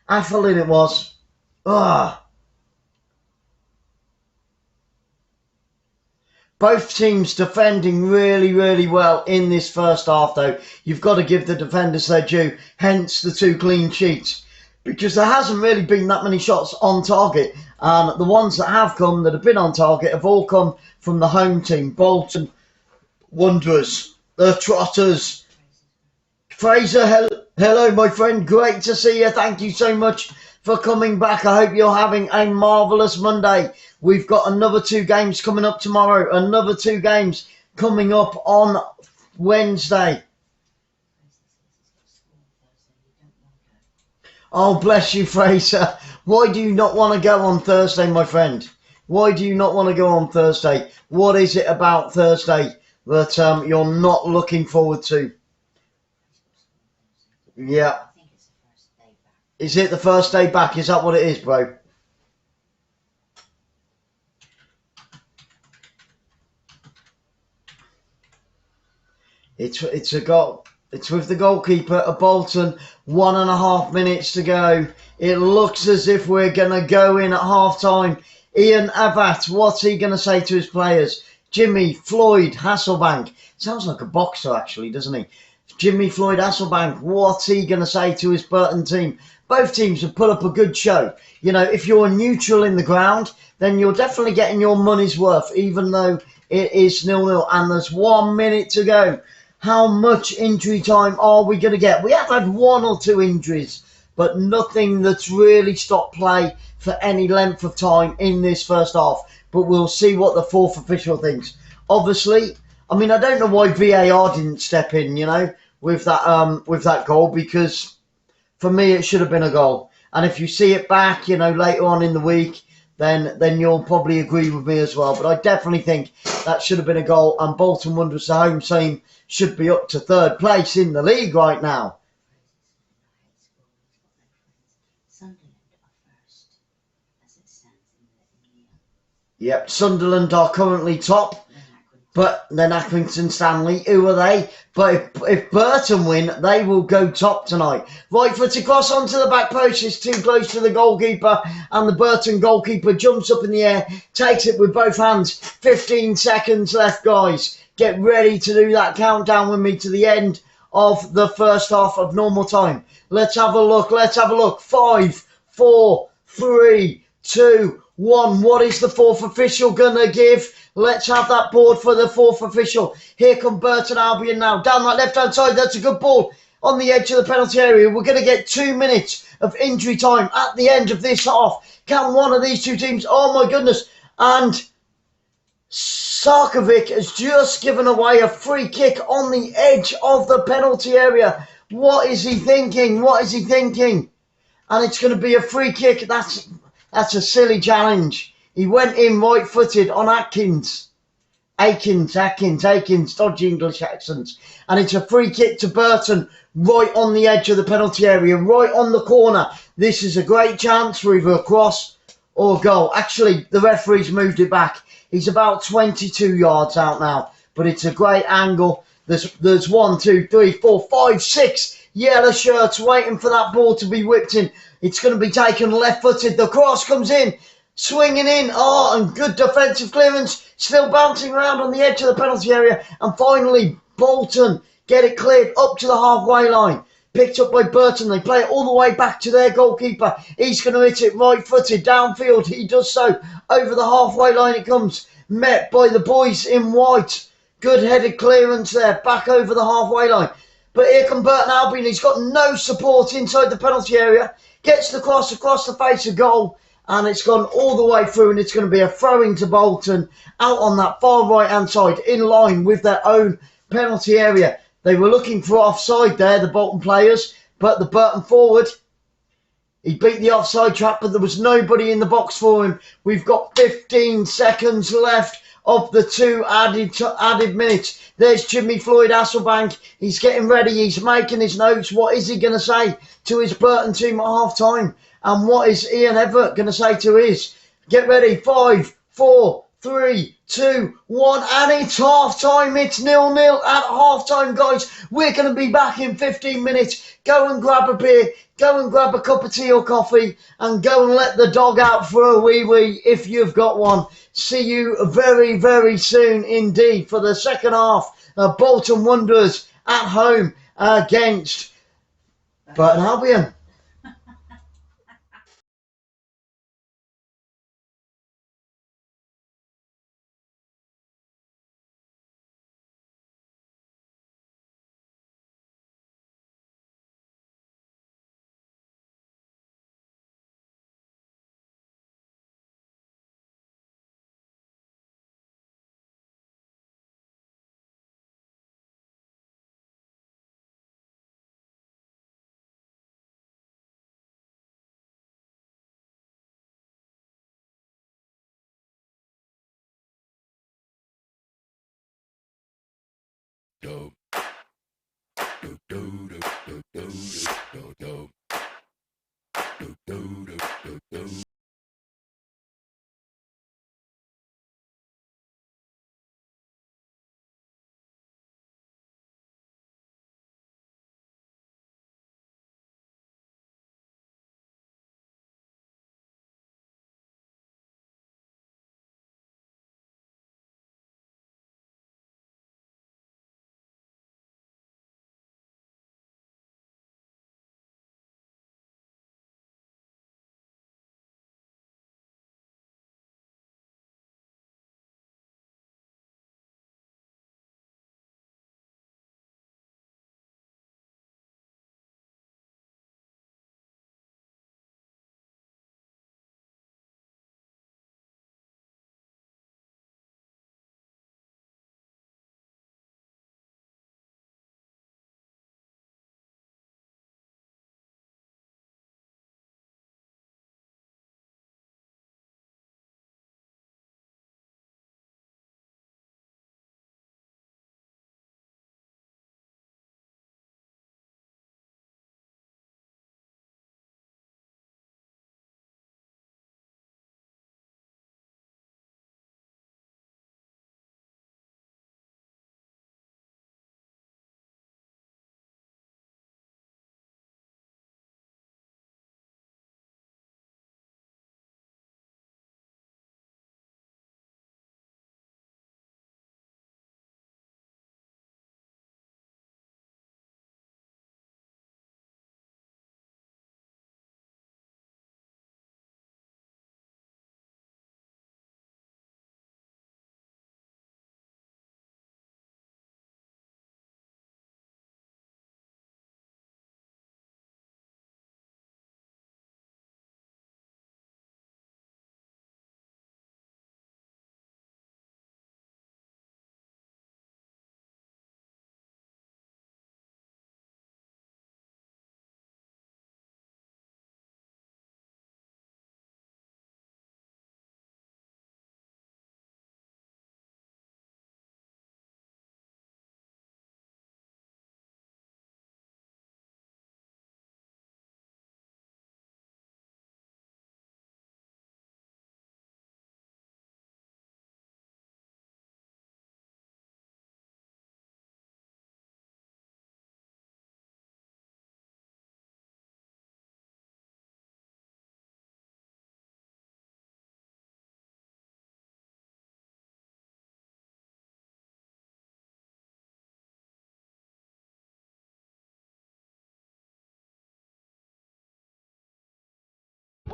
Athlete it was. Both teams defending really, really well in this first half, though. You've got to give the defenders their due, hence the 2 clean sheets. Because there hasn't really been that many shots on target. And the ones that have come, that have been on target, have all come from the home team. Bolton Wanderers, the Trotters. Fraser, hello, my friend. Great to see you. Thank you so much for coming back. I hope you're having a marvellous Monday. We've got another 2 games coming up tomorrow. Another 2 games coming up on Wednesday. Oh, bless you, Fraser. Why do you not want to go on Thursday, my friend? Why do you not want to go on Thursday? What is it about Thursday that you're not looking forward to? Yeah. I think it's the first day back. Is it the first day back? Is that what it is, bro? It's a goal. It's with the goalkeeper at Bolton. 1.5 minutes to go. It looks as if we're going to go in at half-time. Ian Avat, what's he going to say to his players? Jimmy Floyd Hasselbank. Sounds like a boxer, actually, doesn't he? Jimmy Floyd Hasselbank, what's he going to say to his Burton team? Both teams have put up a good show. You know, if you're neutral in the ground, then you're definitely getting your money's worth, even though it is 0-0 and there's 1 minute to go. How much injury time are we going to get? We have had 1 or 2 injuries but nothing that's really stopped play for any length of time in this first half. But we'll see what the fourth official thinks. Obviously, I mean, I don't know why VAR didn't step in, you know, with that goal, because for me it should have been a goal. And if you see it back, you know, later on in the week, then you'll probably agree with me as well. But I definitely think that should have been a goal. And Bolton Wanderers, the home team, should be up to third place in the league right now. Sunderland are first, as it stands in the Yep, Sunderland are currently top. But then Accrington Stanley, who are they? But if Burton win, they will go top tonight. Right foot across onto the back post. It's too close to the goalkeeper. And the Burton goalkeeper jumps up in the air, takes it with both hands. 15 seconds left, guys. Get ready to do that countdown with me to the end of the first half of normal time. Let's have a look. 5, 4, 3, 2, 1. What is the fourth official going to give? Let's have that board for the fourth official. Here come Burton Albion now. Down that left-hand side. That's a good ball on the edge of the penalty area. We're going to get 2 minutes of injury time at the end of this half. Can one of these two teams... Oh, my goodness. And 𝓳𝓸𝓲𝓷𝓲𝓷𝓰 has just given away a free kick on the edge of the penalty area. What is he thinking? And it's going to be a free kick. That's a silly challenge. He went in right-footed on Akins, dodgy English accents. And it's a free kick to Burton, right on the edge of the penalty area, right on the corner. This is a great chance for either a cross or goal. Actually, the referee's moved it back. He's about 22 yards out now, but it's a great angle. There's 1, 2, 3, 4, 5, 6 yellow shirts waiting for that ball to be whipped in. It's going to be taken left-footed. The cross comes in. Swinging in, and good defensive clearance, still bouncing around on the edge of the penalty area, and finally Bolton get it cleared up to the halfway line, picked up by Burton. They play it all the way back to their goalkeeper. He's going to hit it right-footed downfield. He does so. Over the halfway line it comes, met by the boys in white. Good headed clearance there, back over the halfway line. But here comes Burton Albion. He's got no support inside the penalty area, gets the cross across the face of goal, and it's gone all the way through, and it's going to be a throw-in to Bolton out on that far right-hand side, in line with their own penalty area. They were looking for offside there, the Bolton players, but the Burton forward, he beat the offside trap, but there was nobody in the box for him. We've got 15 seconds left of the 2 added minutes. There's Jimmy Floyd Hasselbank. He's getting ready. He's making his notes. What is he going to say to his Burton team at half-time? And what is Ian Everett going to say to his? Get ready. 5, 4, 3, 2, 1. And it's half-time. It's 0-0 at half-time, guys. We're going to be back in 15 minutes. Go and grab a beer. Go and grab a cup of tea or coffee. And go and let the dog out for a wee-wee if you've got one. See you very, very soon indeed for the second half of Bolton Wanderers at home against Burton Albion.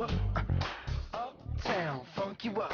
up. Uptown, funk you up.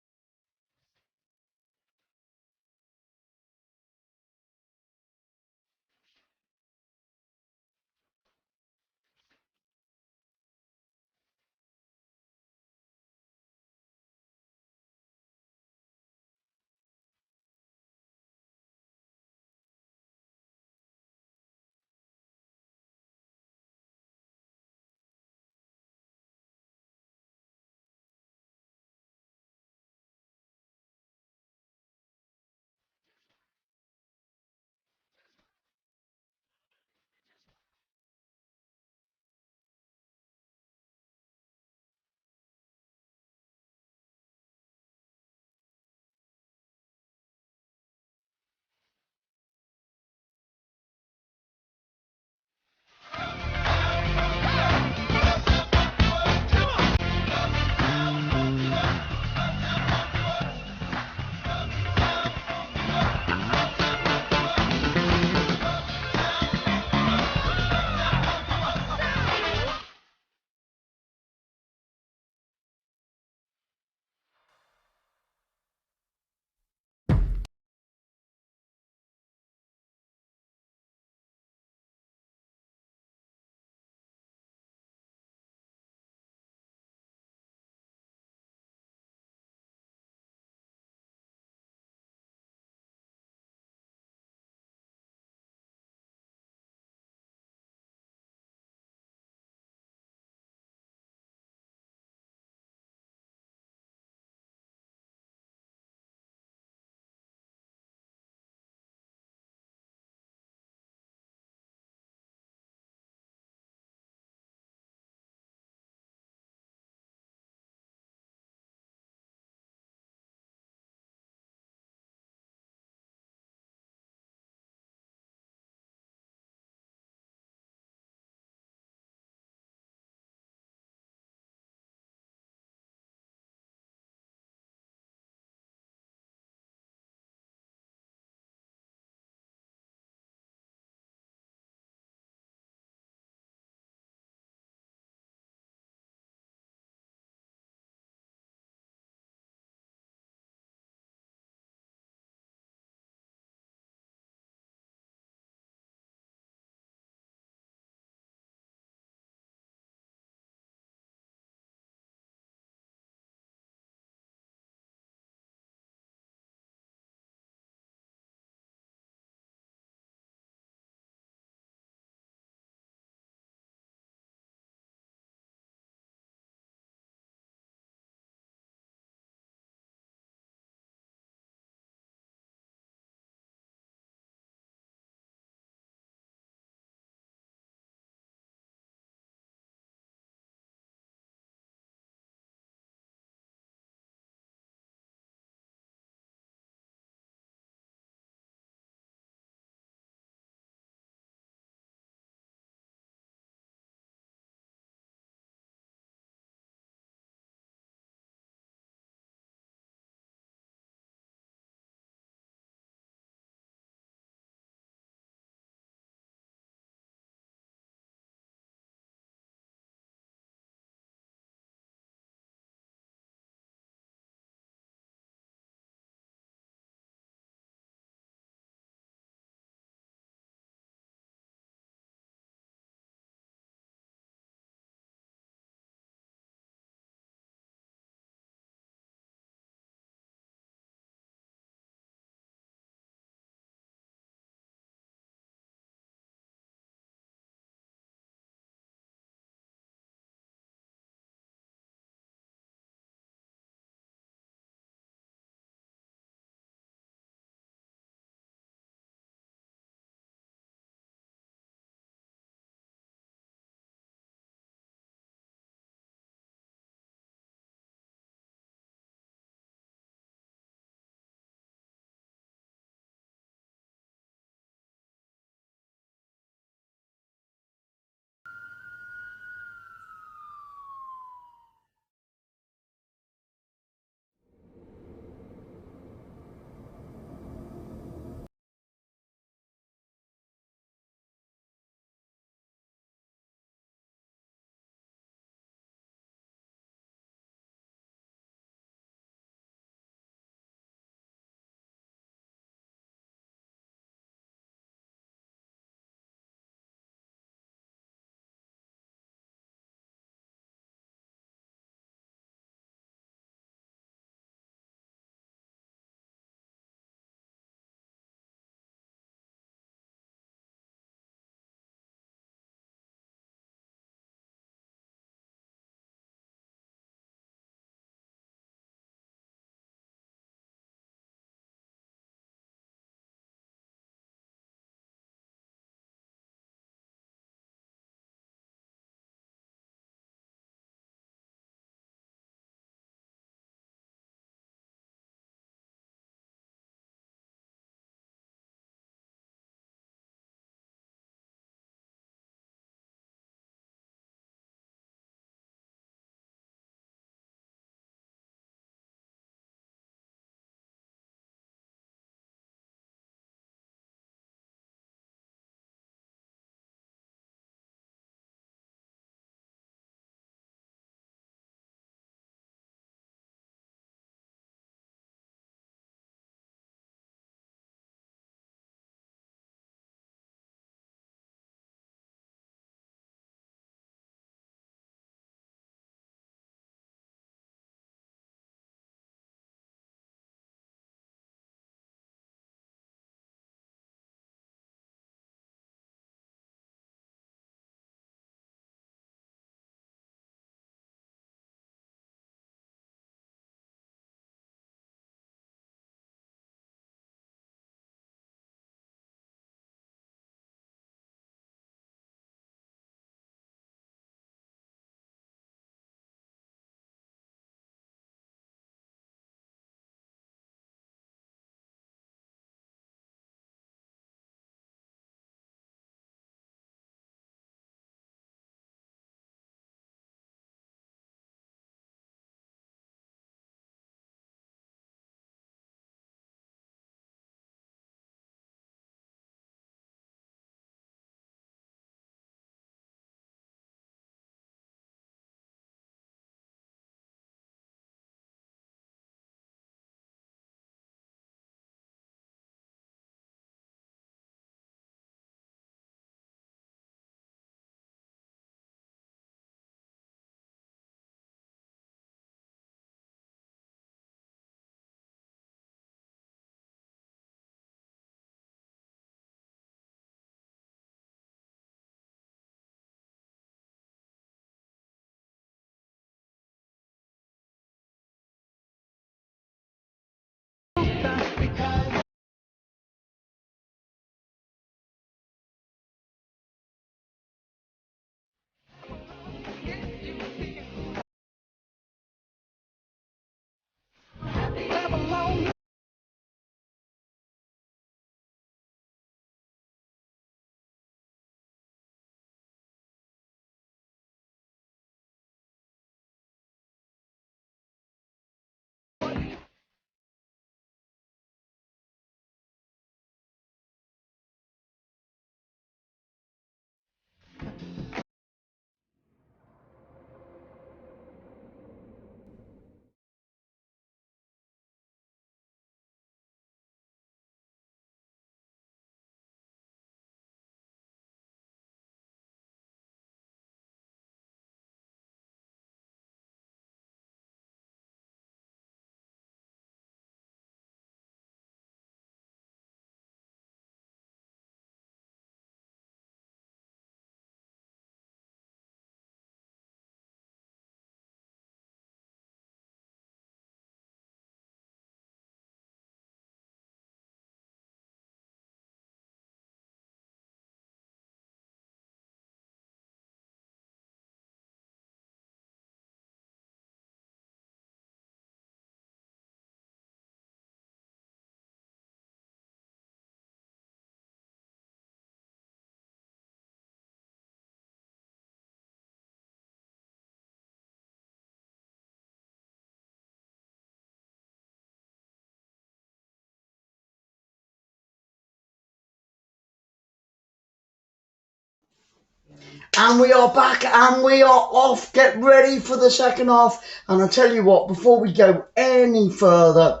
And we are back and we are off. Get ready for the second half. And I tell you what, before we go any further,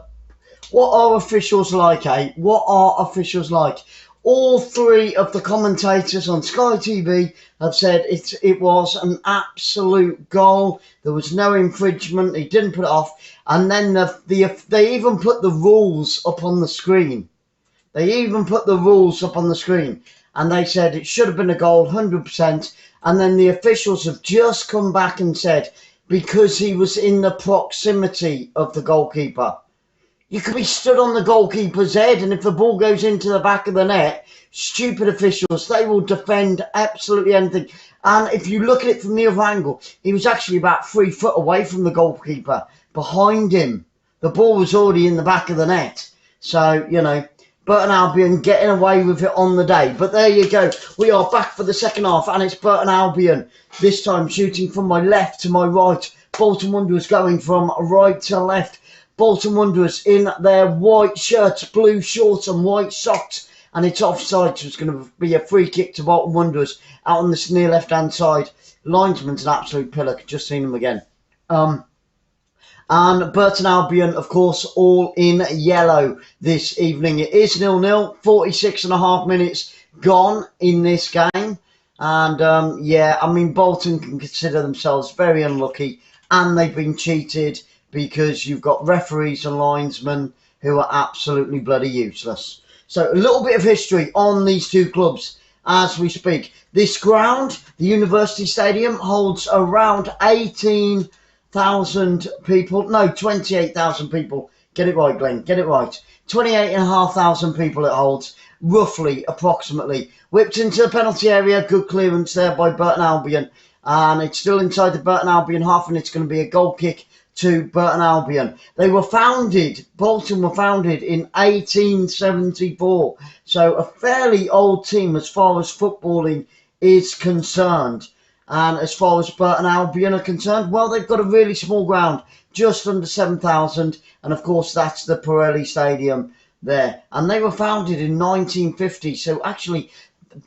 what are officials like, eh? What are officials like? All three of the commentators on Sky TV have said it was an absolute goal. There was no infringement. He didn't put it off. And then they even put the rules up on the screen. They even put the rules up on the screen. And they said it should have been a goal, 100%. And then the officials have just come back and said, because he was in the proximity of the goalkeeper. You could be stood on the goalkeeper's head, and if the ball goes into the back of the net, stupid officials, they will defend absolutely anything. And if you look at it from the other angle, he was actually about 3 foot away from the goalkeeper, behind him. The ball was already in the back of the net. So, you know, Burton Albion getting away with it on the day. But there you go. We are back for the second half, and it's Burton Albion. This time shooting from my left to my right. Bolton Wanderers going from right to left. Bolton Wanderers in their white shirts, blue shorts and white socks. And it's offside, so it's going to be a free kick to Bolton Wanderers out on this near left-hand side. Linesman's an absolute pillar. Just seen him again. And Burton Albion, of course, all in yellow this evening. It is 0-0, 46.5 minutes gone in this game. And, yeah, I mean, Bolton can consider themselves very unlucky. And they've been cheated because you've got referees and linesmen who are absolutely bloody useless. So a little bit of history on these two clubs as we speak. This ground, the University Stadium, holds around 18,000 people. No, 28,000 people. Get it right, Glenn. Get it right. 28,500 people it holds, roughly, approximately. Whipped into the penalty area. Good clearance there by Burton Albion. And it's still inside the Burton Albion half, and it's going to be a goal kick to Burton Albion. They were founded, Bolton were founded in 1874. So a fairly old team as far as footballing is concerned. And as far as Burton Albion are concerned, well, they've got a really small ground, just under 7,000. And of course, that's the Pirelli Stadium there. And they were founded in 1950. So actually,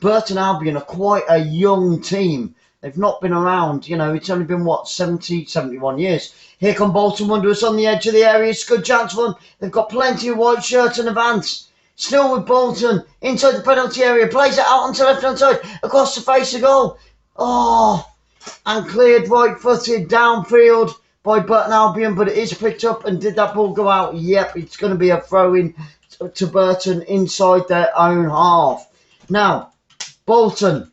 Burton Albion are quite a young team. They've not been around, you know, it's only been, what, 71 years. Here come Bolton Wanderers on the edge of the area. It's a good chance for them. They've got plenty of white shirts in advance. Still with Bolton, inside the penalty area. Plays it out onto the left-hand side, across the face of goal. Oh, and cleared right-footed downfield by Burton Albion, but it is picked up. And did that ball go out? Yep, it's going to be a throw-in to Burton inside their own half. Now, Bolton.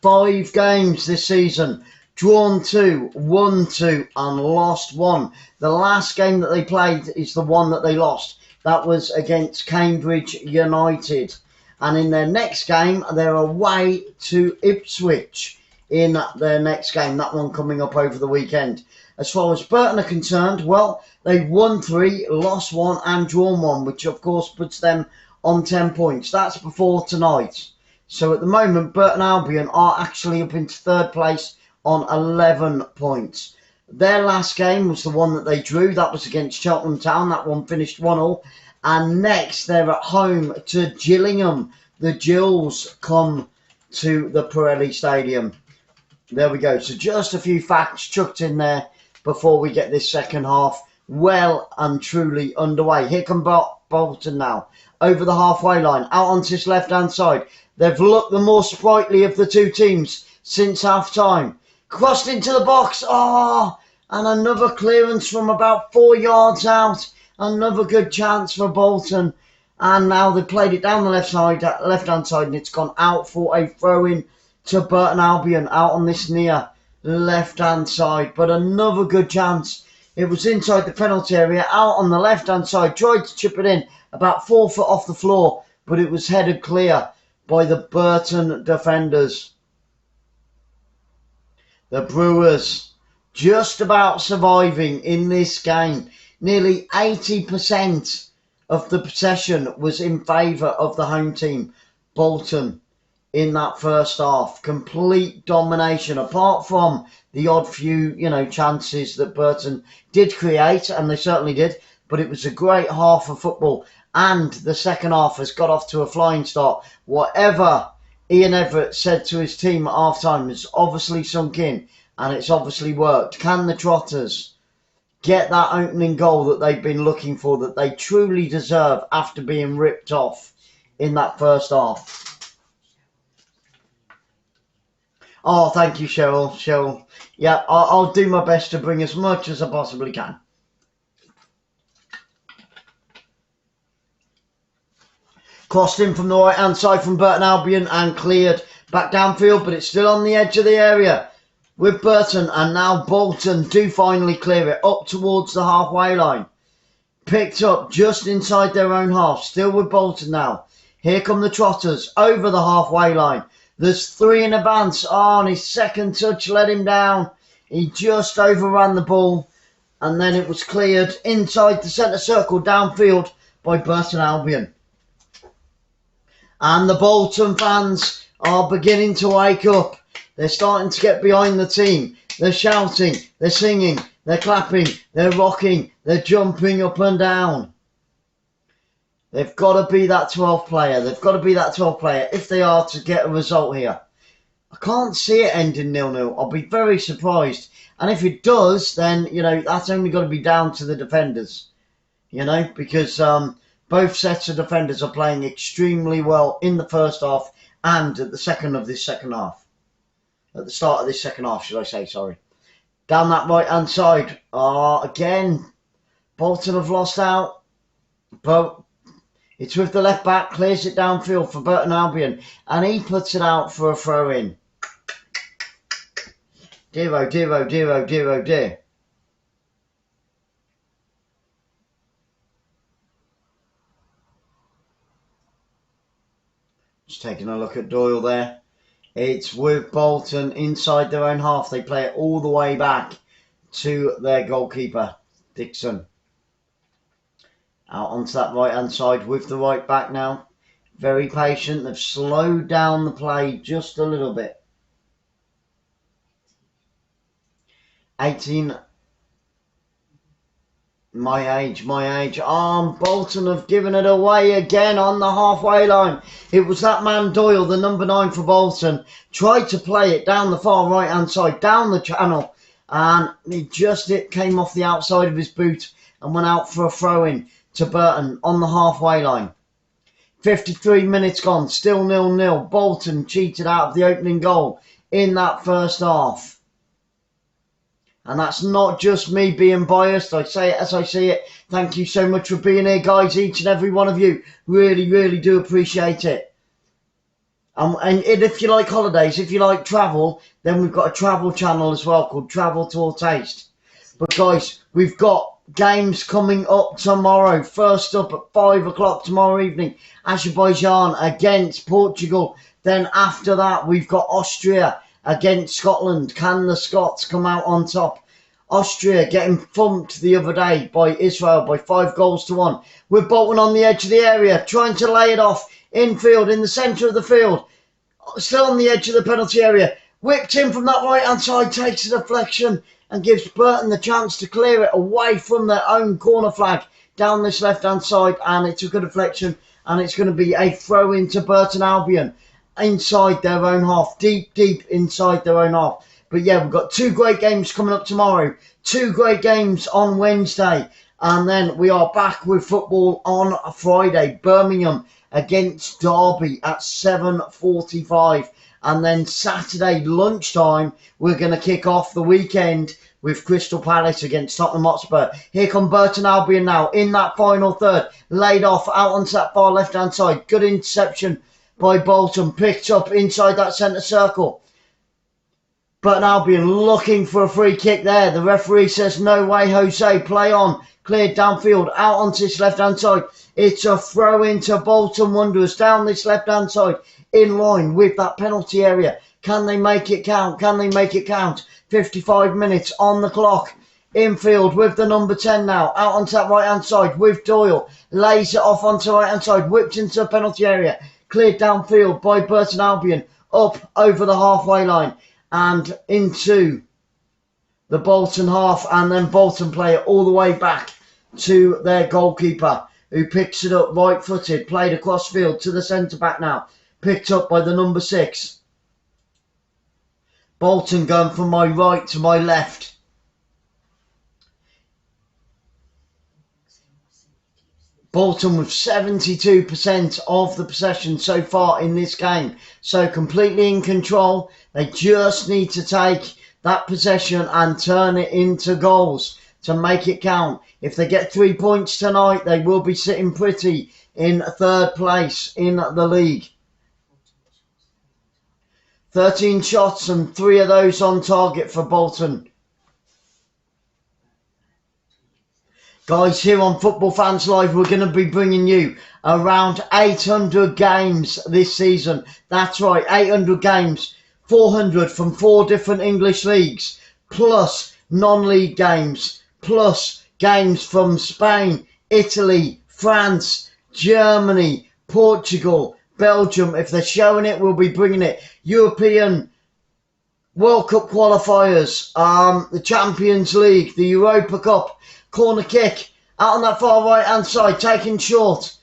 5 games this season, drawn 2, won 2 and lost 1. The last game that they played is the one that they lost. That was against Cambridge United. And in their next game, they're away to Ipswich in their next game. That one coming up over the weekend. As far as Burton are concerned, well, they've won 3, lost 1 and drawn 1, which of course puts them on 10 points. That's before tonight. So at the moment, Burton Albion are actually up into 3rd place on 11 points. Their last game was the one that they drew. That was against Cheltenham Town. That one finished 1-1. And next, they're at home to Gillingham. The Gills come to the Pirelli Stadium. There we go. So just a few facts chucked in there before we get this second half well and truly underway. Here come Bolton now. Over the halfway line. Out onto this left-hand side. They've looked the more sprightly of the two teams since half-time. Crossed into the box. Oh, and another clearance from about 4 yards out. Another good chance for Bolton. And now they've played it down the left-hand side, and it's gone out for a throw-in to Burton Albion out on this near left-hand side. But another good chance. It was inside the penalty area, out on the left-hand side. Tried to chip it in about 4 foot off the floor, but it was headed clear by the Burton defenders. The Brewers just about surviving in this game. Nearly 80% of the possession was in favour of the home team, Bolton, in that first half. Complete domination, apart from the odd few, chances that Burton did create, and they certainly did, but it was a great half of football. And the second half has got off to a flying start. Whatever Ian Everett said to his team at half-time, it's obviously sunk in and it's obviously worked. Can the Trotters get that opening goal that they've been looking for, that they truly deserve after being ripped off in that first half? Oh, thank you, Cheryl. Cheryl. Yeah, I'll do my best to bring as much as I possibly can. Crossed in from the right-hand side from Burton Albion and cleared back downfield, but it's still on the edge of the area with Burton, and now Bolton do finally clear it up towards the halfway line. Picked up just inside their own half, still with Bolton now. Here come the Trotters over the halfway line. There's 3 in advance. Oh, and his second touch let him down. He just overran the ball, and then it was cleared inside the centre circle downfield by Burton Albion. And the Bolton fans are beginning to wake up. They're starting to get behind the team. They're shouting, they're singing, they're clapping, they're rocking, they're jumping up and down. They've got to be that 12th player. They've got to be that 12th player if they are to get a result here. I can't see it ending 0-0. I'll be very surprised. And if it does, then, you know, that's only got to be down to the defenders. You know, because both sets of defenders are playing extremely well in the first half and at the second of this second half. At the start of this second half, should I say, sorry. Down that right-hand side. Again, Bolton have lost out. But it's with the left back, clears it downfield for Burton Albion. And he puts it out for a throw-in. 0-0-0-0-0. Just taking a look at Doyle there. It's with Bolton inside their own half. They play it all the way back to their goalkeeper, Dixon. Out onto that right-hand side with the right back now. Very patient. They've slowed down the play just a little bit. 18. My age. Bolton have given it away again on the halfway line. It was that man Doyle, the number 9 for Bolton, tried to play it down the far right-hand side, down the channel, and it came off the outside of his boot and went out for a throw-in to Burton on the halfway line. 53 minutes gone, still 0-0. Bolton cheated out of the opening goal in that first half. And that's not just me being biased. I say it as I see it. Thank you so much for being here, guys. Each and every one of you. Really, really do appreciate it. And if you like holidays, if you like travel, then we've got a travel channel as well called Travel Tour Taste. But guys, we've got games coming up tomorrow. First up at 5 o'clock tomorrow evening. Azerbaijan against Portugal. Then after that, we've got Austria against Scotland. Can the Scots come out on top? Austria getting thumped the other day by Israel by 5-1. With Bolton on the edge of the area, trying to lay it off infield in the centre of the field. Still on the edge of the penalty area. Whipped in from that right-hand side, takes a deflection and gives Burton the chance to clear it away from their own corner flag down this left-hand side. And it took a deflection, and it's going to be a throw into Burton Albion. Inside their own half, deep inside their own half. But yeah, we've got 2 great games coming up tomorrow, 2 great games on Wednesday, and then we are back with football on Friday. Birmingham against Derby at 7:45, and then Saturday lunchtime we're going to kick off the weekend with Crystal Palace against Tottenham Hotspur. Here come Burton Albion now in that final third, laid off out onto that far left hand side. Good interception by Bolton, picked up inside that centre circle. Burton Albion looking for a free kick there. The referee says, no way, Jose, play on. Cleared downfield, out onto this left-hand side. It's a throw into Bolton Wanderers down this left-hand side, in line with that penalty area. Can they make it count? Can they make it count? 55 minutes on the clock. Infield with the number 10 now, out onto that right-hand side with Doyle. Lays it off onto the right-hand side, whipped into the penalty area. Cleared downfield by Burton Albion, up over the halfway line and into the Bolton half, and then Bolton play it all the way back to their goalkeeper, who picks it up right-footed, played across field to the centre-back now. picked up by the number 6. Bolton going from my right to my left. Bolton with 72% of the possession so far in this game. So completely in control. They just need to take that possession and turn it into goals to make it count. If they get 3 points tonight, they will be sitting pretty in 3rd place in the league. 13 shots and 3 of those on target for Bolton. Guys, here on Football Fans Live, we're going to be bringing you around 800 games this season. That's right, 800 games, 400 from 4 different English leagues, plus non-league games, plus games from Spain, Italy, France, Germany, Portugal, Belgium. If they're showing it, we'll be bringing it. European World Cup qualifiers, the Champions League, the Europa Cup. Corner kick out on that far right hand side, taken short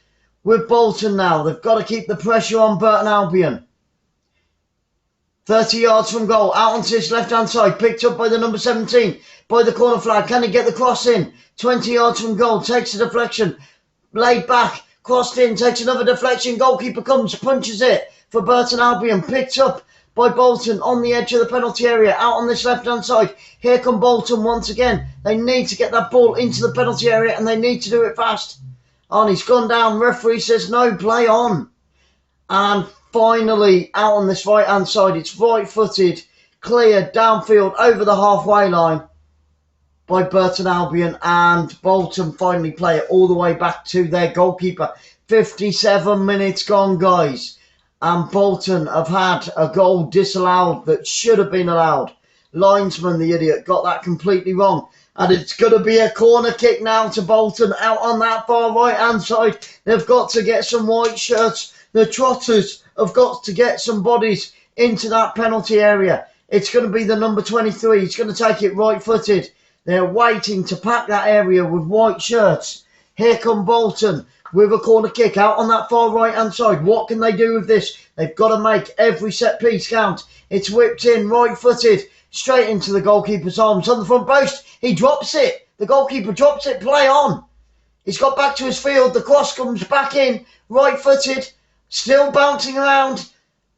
with Bolton now. They've got to keep the pressure on Burton Albion. 30 yards from goal, out onto his left hand side, picked up by the number 17 by the corner flag. Can he get the cross in? 20 yards from goal, takes a deflection, laid back, crossed in, takes another deflection. Goalkeeper comes, punches it for Burton Albion, picked up by Bolton on the edge of the penalty area, out on this left-hand side. Here come Bolton once again. They need to get that ball into the penalty area and they need to do it fast. And he's gone down. Referee says no, play on. And finally, out on this right-hand side, it's right-footed, cleared downfield over the halfway line by Burton Albion, and Bolton finally play it all the way back to their goalkeeper. 57 minutes gone, guys. And Bolton have had a goal disallowed that should have been allowed. Linesman, the idiot, got that completely wrong. And it's going to be a corner kick now to Bolton out on that far right-hand side. They've got to get some white shirts. The Trotters have got to get some bodies into that penalty area. It's going to be the number 23. He's going to take it right-footed. They're waiting to pack that area with white shirts. Here come Bolton with a corner kick out on that far right-hand side. What can they do with this? They've got to make every set piece count. It's whipped in, right-footed, straight into the goalkeeper's arms. On the front post, he drops it. The goalkeeper drops it, play on. He's got back to his field. The cross comes back in, right-footed, still bouncing around.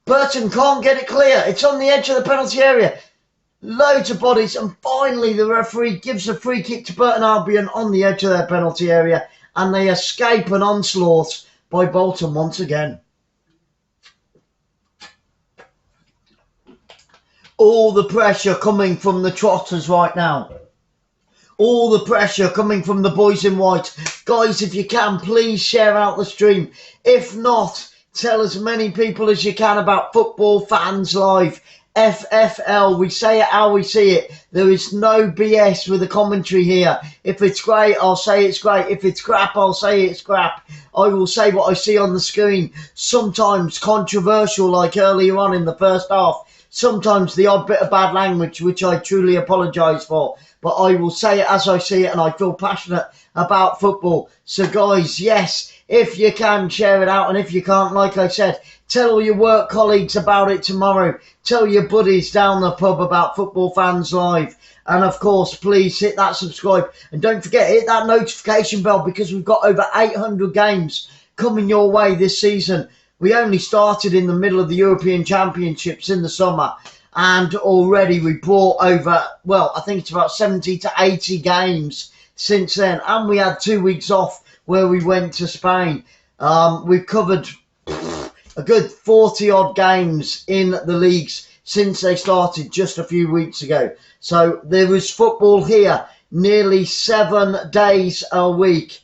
Burton can't get it clear. It's on the edge of the penalty area. Loads of bodies, and finally the referee gives a free kick to Burton Albion on the edge of their penalty area. And they escape an onslaught by Bolton once again. All the pressure coming from the Trotters right now. All the pressure coming from the boys in white. Guys, if you can, please share out the stream. If not, tell as many people as you can about Football Fans Live. FFL, we say it how we see it. There is no BS with the commentary here. If it's great, I'll say it's great. If it's crap, I'll say it's crap. I will say what I see on the screen. Sometimes controversial, like earlier on in the first half. Sometimes the odd bit of bad language, which I truly apologise for. But I will say it as I see it, and I feel passionate about football. So guys, yes, if you can, share it out. And if you can't, like I said, tell all your work colleagues about it tomorrow. Tell your buddies down the pub about Football Fans Live. And of course, please hit that subscribe. And don't forget, hit that notification bell, because we've got over 800 games coming your way this season. We only started in the middle of the European Championships in the summer. And already we brought over, well, I think it's about 70 to 80 games since then. And we had 2 weeks off where we went to Spain. We've covered a good 40 odd games in the leagues since they started just a few weeks ago. So there is football here nearly 7 days a week.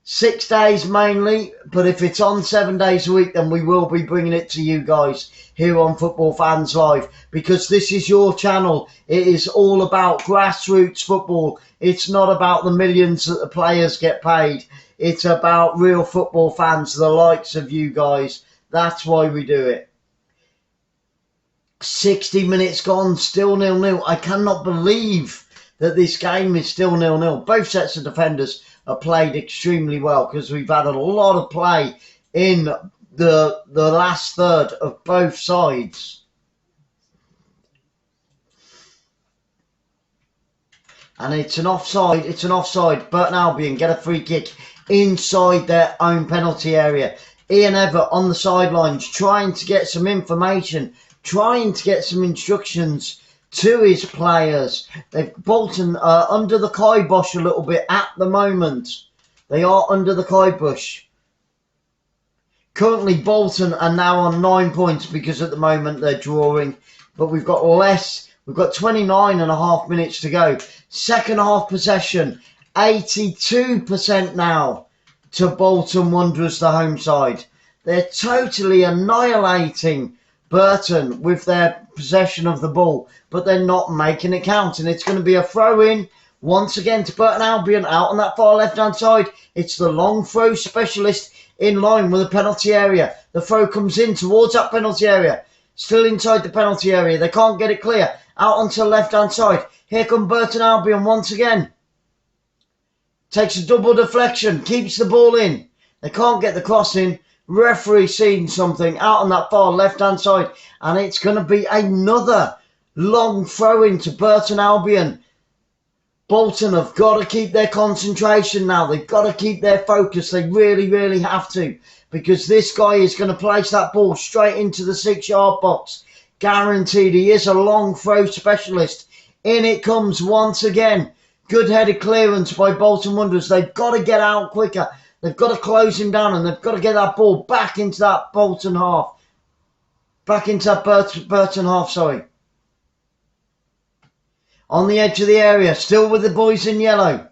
6 days mainly, but if it's on 7 days a week, then we will be bringing it to you guys here on Football Fans Live, because this is your channel. It is all about grassroots football. It's not about the millions that the players get paid. It's about real football fans, the likes of you guys. That's why we do it. 60 minutes gone, still 0-0. I cannot believe that this game is still 0-0. Both sets of defenders are played extremely well, because we've had a lot of play in the last third of both sides. And it's an offside. It's an offside. Burton Albion get a free kick inside their own penalty area. Ian Everett on the sidelines trying to get some information, trying to get some instructions to his players. Bolton are under the kibosh a little bit at the moment. They are under the kibosh. Currently Bolton are now on 9 points because at the moment they're drawing. But we've got less. We've got 29.5 minutes to go. Second half possession, 82% now to Bolton Wanderers, the home side. They're totally annihilating Burton with their possession of the ball, but they're not making it count. And it's going to be a throw-in once again to Burton Albion out on that far left-hand side. It's the long throw specialist in line with the penalty area. The throw comes in towards that penalty area. Still inside the penalty area. They can't get it clear. Out onto the left-hand side. Here come Burton Albion once again. Takes a double deflection. Keeps the ball in. They can't get the cross in. Referee seeing something out on that far left-hand side. And it's going to be another long throw-in to Burton Albion. Bolton have got to keep their concentration now. They've got to keep their focus. They really, really have to. Because this guy is going to place that ball straight into the 6-yard box. Guaranteed. He is a long throw specialist. In it comes once again. Good headed clearance by Bolton Wanderers. They've got to get out quicker. They've got to close him down and they've got to get that ball back into that Bolton half. Back into that Burton half, sorry. On the edge of the area. Still with the boys in yellow.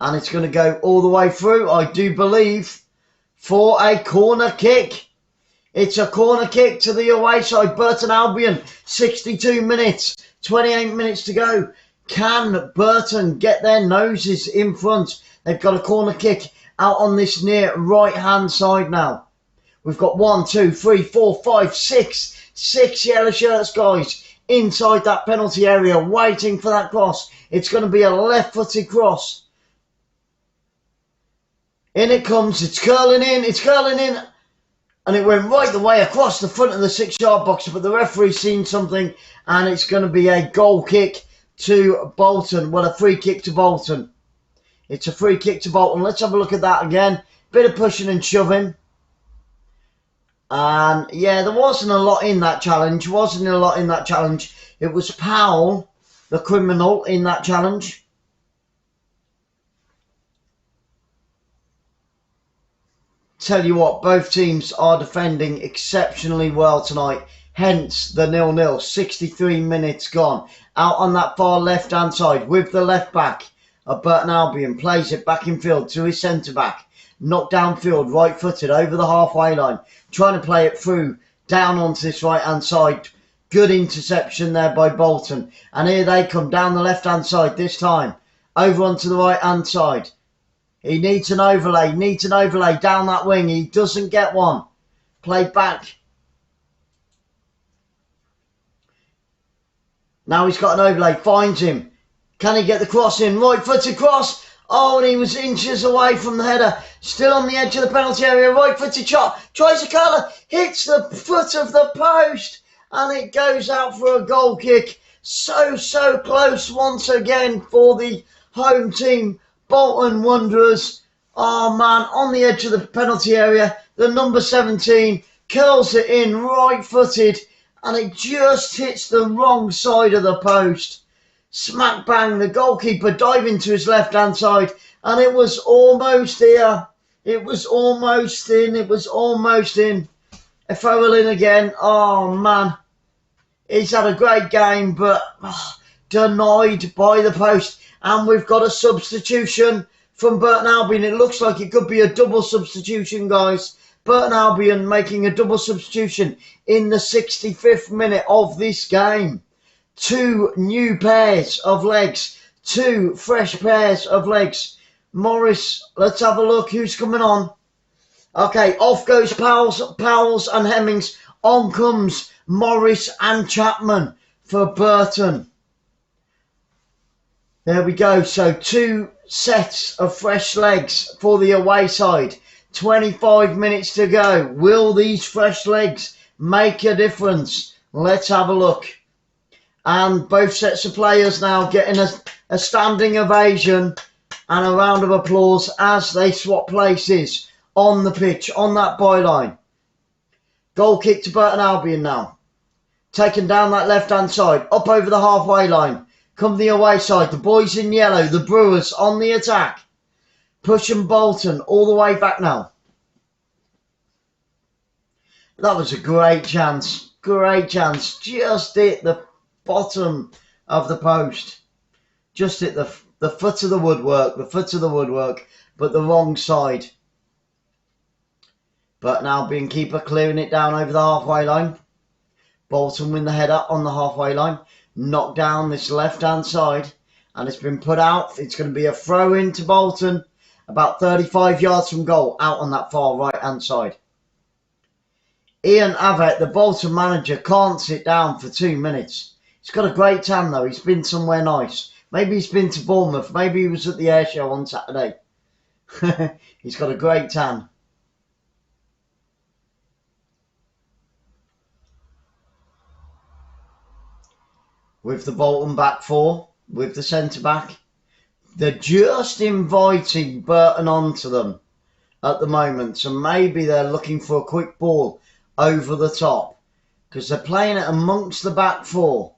And it's going to go all the way through, I do believe, for a corner kick. It's a corner kick to the away side. Burton Albion, 62 minutes, 28 minutes to go. Can Burton get their noses in front? They've got a corner kick out on this near right-hand side now. We've got 1, 2, 3, 4, 5, 6. 6 yellow shirts, guys, inside that penalty area, waiting for that cross. It's going to be a left-footed cross. In it comes. It's curling in. It's curling in. And it went right the way across the front of the 6-yard box. But the referee's seen something. And it's going to be a goal kick to Bolton. Well, a free kick to Bolton. It's a free kick to Bolton. Let's have a look at that again. Bit of pushing and shoving. And yeah, there wasn't a lot in that challenge. It was Powell, the criminal, in that challenge. Tell you what, both teams are defending exceptionally well tonight. Hence the 0-0, 63 minutes gone. Out on that far left-hand side with the left back of Burton Albion. Plays it back in field to his centre-back. Knocked downfield, right-footed, over the halfway line. Trying to play it through, down onto this right-hand side. Good interception there by Bolton. And here they come down the left-hand side this time. Over onto the right-hand side. He needs an overlay down that wing. He doesn't get one. Play back. Now he's got an overlay. Finds him. Can he get the cross in? Right-footed cross. Oh, and he was inches away from the header. Still on the edge of the penalty area. Right-footed shot. Tries a curler. Hits the foot of the post. And it goes out for a goal kick. So close once again for the home team. Bolton Wanderers. Oh man, on the edge of the penalty area. The number 17 curls it in right-footed. And it just hits the wrong side of the post. Smack bang, the goalkeeper diving to his left-hand side. And it was almost here. It was almost in. A foul in again. Oh man. He's had a great game, but denied by the post. And we've got a substitution from Burton Albion. It looks like it could be a double substitution, guys. Burton Albion making a double substitution in the 65th minute of this game. 2 new pairs of legs. 2 fresh pairs of legs. Morris, let's have a look who's coming on. Okay, off goes Powells and Hemmings. On comes Morris and Chapman for Burton. There we go. So 2 sets of fresh legs for the away side. 25 minutes to go. Will these fresh legs make a difference? Let's have a look. And both sets of players now getting a standing ovation and a round of applause as they swap places on the pitch, on that byline. Goal kick to Burton Albion now. Taken down that left-hand side, up over the halfway line. Come the away side, the boys in yellow, the Brewers on the attack. Pushing Bolton all the way back now. That was a great chance. Great chance. Just hit the bottom of the post. Just hit the foot of the woodwork. The foot of the woodwork. But the wrong side. Burton Albion keeper clearing it down over the halfway line. Bolton win the header on the halfway line. Knocked down this left-hand side. And it's been put out. It's going to be a throw in to Bolton. About 35 yards from goal. Out on that far right-hand side. Ian Avett, the Bolton manager, can't sit down for 2 minutes. He's got a great tan though. He's been somewhere nice. Maybe he's been to Bournemouth. Maybe he was at the air show on Saturday. He's got a great tan. With the Bolton back four, with the centre-back. They're just inviting Burton onto them at the moment. So maybe they're looking for a quick ball over the top. Because they're playing it amongst the back four.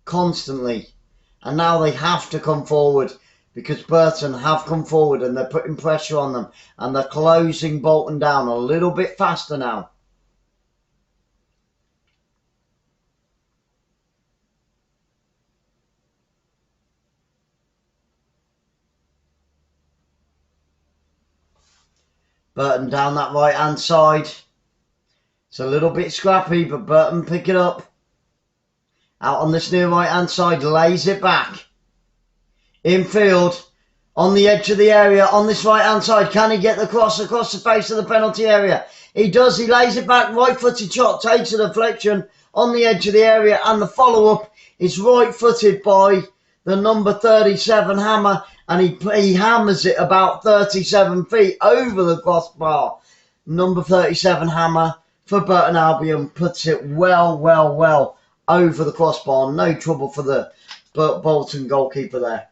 Constantly. And now they have to come forward. Because Burton have come forward and they're putting pressure on them. And they're closing Bolton down a little bit faster now. Burton down that right hand side. It's a little bit scrappy, but Burton pick it up. Out on this near right hand side, lays it back. Infield, on the edge of the area, on this right hand side. Can he get the cross across the face of the penalty area? He does, he lays it back, right footed shot, takes a deflection on the edge of the area, and the follow up is right footed by the number 37 Hammer. And he hammers it about 37 feet over the crossbar. Number 37 Hammer for Burton Albion puts it well over the crossbar. No trouble for the Bolton goalkeeper there.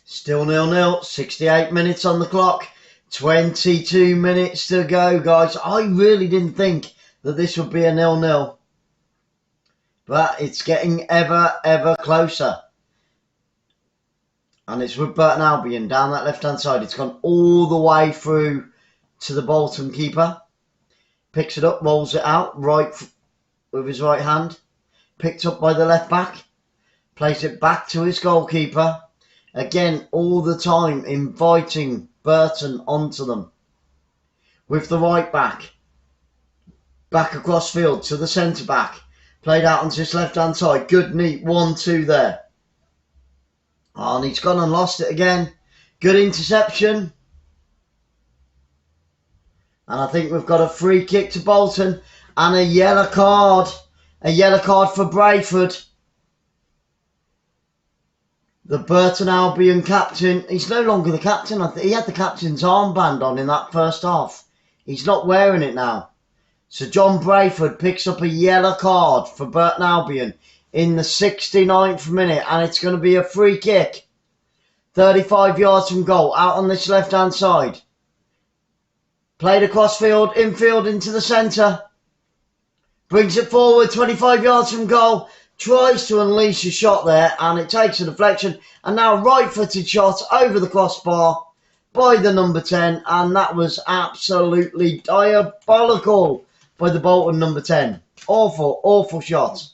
Still 0-0. 68 minutes on the clock. 22 minutes to go, guys. I really didn't think that this would be a 0-0. But it's getting ever closer. And it's with Burton Albion down that left-hand side. It's gone all the way through to the Bolton keeper. Picks it up, rolls it out right with his right hand. Picked up by the left back. Plays it back to his goalkeeper. Again, all the time inviting Burton onto them. With the right back. Back across field to the centre back. Played out onto his left hand side. Good neat 1-2 there. Oh, and he's gone and lost it again. Good interception. And I think we've got a free kick to Bolton. And a yellow card. A yellow card for 𝓳𝓸𝓲𝓷𝓲𝓷𝓰. The Burton Albion captain, he's no longer the captain. He had the captain's armband on in that first half. He's not wearing it now. So John Brayford picks up a yellow card for Burton Albion in the 69th minute. And it's going to be a free kick. 35 yards from goal, out on this left-hand side. Played across field, infield into the centre. Brings it forward, 25 yards from goal. Tries to unleash a shot there, and it takes a deflection. And now right-footed shot over the crossbar by the number 10. And that was absolutely diabolical by the Bolton number 10. Awful shot.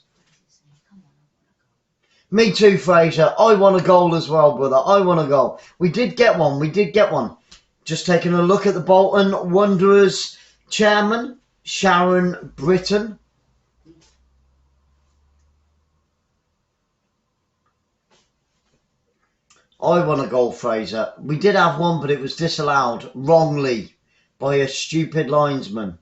Me too, Fraser. I want a goal as well, brother. I want a goal. We did get one. Just taking a look at the Bolton Wanderers chairman, Sharon Britton. I want a goal, Fraser. We did have one, but it was disallowed wrongly by a stupid linesman.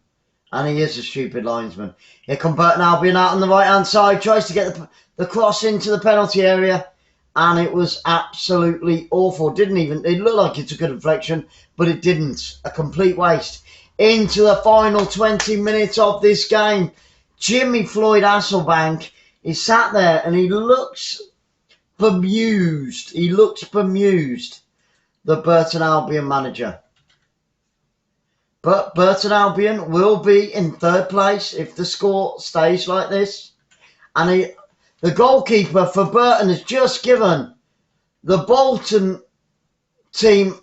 And he is a stupid linesman. Here come Burton Albion out on the right-hand side. Tries to get the cross into the penalty area. And it was absolutely awful. It looked like it took a deflection, but it didn't. A complete waste. Into the final 20 minutes of this game. Jimmy Floyd Hasselbank is sat there and he looks bemused. He looks bemused. The Burton Albion manager. But Burton Albion will be in third place if the score stays like this. And the goalkeeper for Burton has just given the Bolton team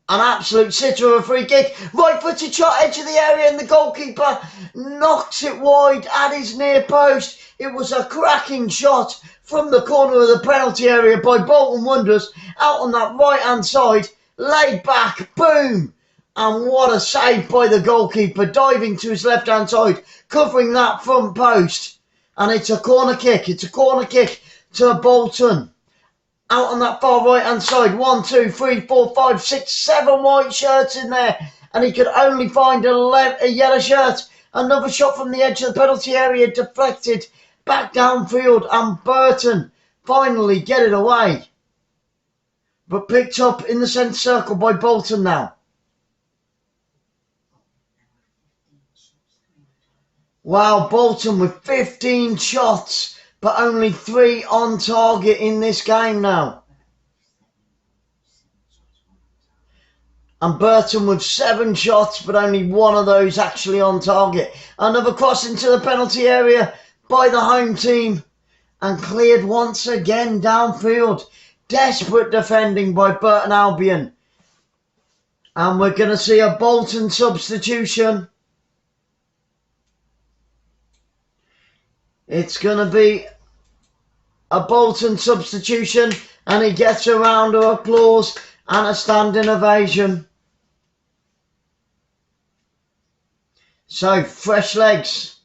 an absolute sitter of a free kick. Right-footed shot, edge of the area, and the goalkeeper knocks it wide at his near post. It was a cracking shot from the corner of the penalty area by Bolton Wanderers out on that right-hand side. Laid back, boom. And what a save by the goalkeeper, diving to his left-hand side, covering that front post. And it's a corner kick. It's a corner kick to Bolton. Out on that far right-hand side. 1, 2, 3, 4, 5, 6, 7 white shirts in there. And he could only find a yellow shirt. Another shot from the edge of the penalty area, deflected back downfield. And Burton finally get it away. But picked up in the centre circle by Bolton now. Wow, Bolton with 15 shots, but only 3 on target in this game now. And Burton with 7 shots, but only 1 of those actually on target. Another cross into the penalty area by the home team. And cleared once again downfield. Desperate defending by Burton Albion. And we're going to see a Bolton substitution. It's going to be a Bolton substitution, and he gets a round of applause and a standing ovation. So, fresh legs.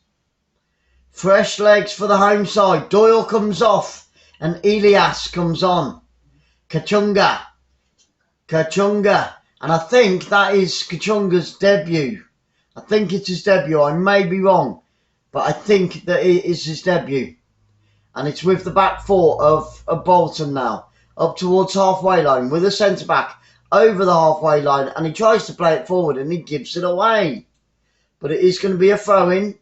Fresh legs for the home side. Doyle comes off, and Elias comes on. Kachunga. And I think that is Kachunga's debut. I think it's his debut. I may be wrong. But I think that it is his debut. And it's with the back four of Bolton now. Up towards halfway line with a centre-back over the halfway line. And he tries to play it forward and he gives it away. But it is going to be a throw-in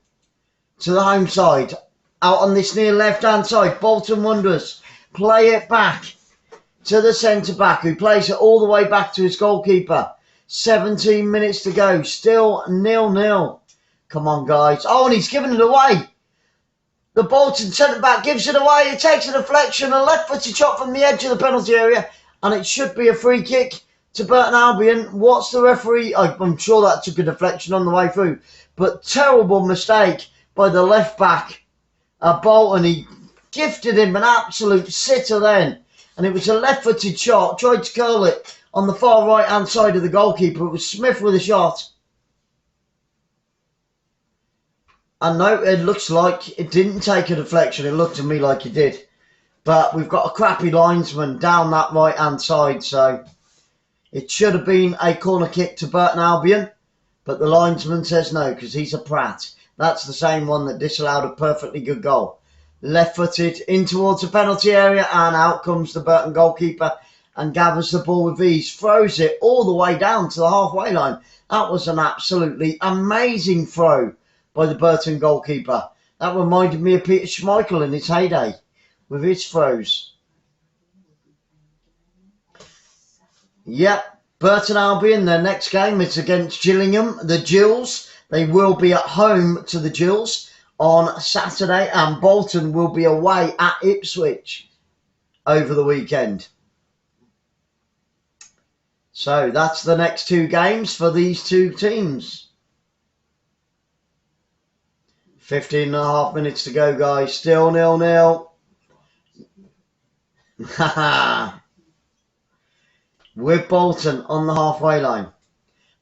to the home side. Out on this near left-hand side. Bolton Wanderers play it back to the centre-back, who plays it all the way back to his goalkeeper. 17 minutes to go. Still 0-0. Come on, guys. Oh, and he's given it away. The Bolton centre-back gives it away. It takes a deflection, a left-footed shot from the edge of the penalty area, and it should be a free kick to Burton Albion. What's the referee? I'm sure that took a deflection on the way through, but terrible mistake by the left-back, Bolton. He gifted him an absolute sitter then, and it was a left-footed shot. Tried to curl it on the far right-hand side of the goalkeeper. It was Smith with a shot. And no, it looks like it didn't take a deflection. It looked to me like it did. But we've got a crappy linesman down that right-hand side. So it should have been a corner kick to Burton Albion. But the linesman says no, because he's a prat. That's the same one that disallowed a perfectly good goal. Left-footed in towards the penalty area. And out comes the Burton goalkeeper and gathers the ball with ease. Throws it all the way down to the halfway line. That was an absolutely amazing throw by the Burton goalkeeper. That reminded me of Peter Schmeichel in his heyday with his throws. Yep, Burton Albion, their next game is against Gillingham, the Gills. They will be at home to the Gills on Saturday, and Bolton will be away at Ipswich over the weekend. So that's the next 2 games for these 2 teams. 15.5 minutes to go, guys. Still 0-0. With Bolton on the halfway line.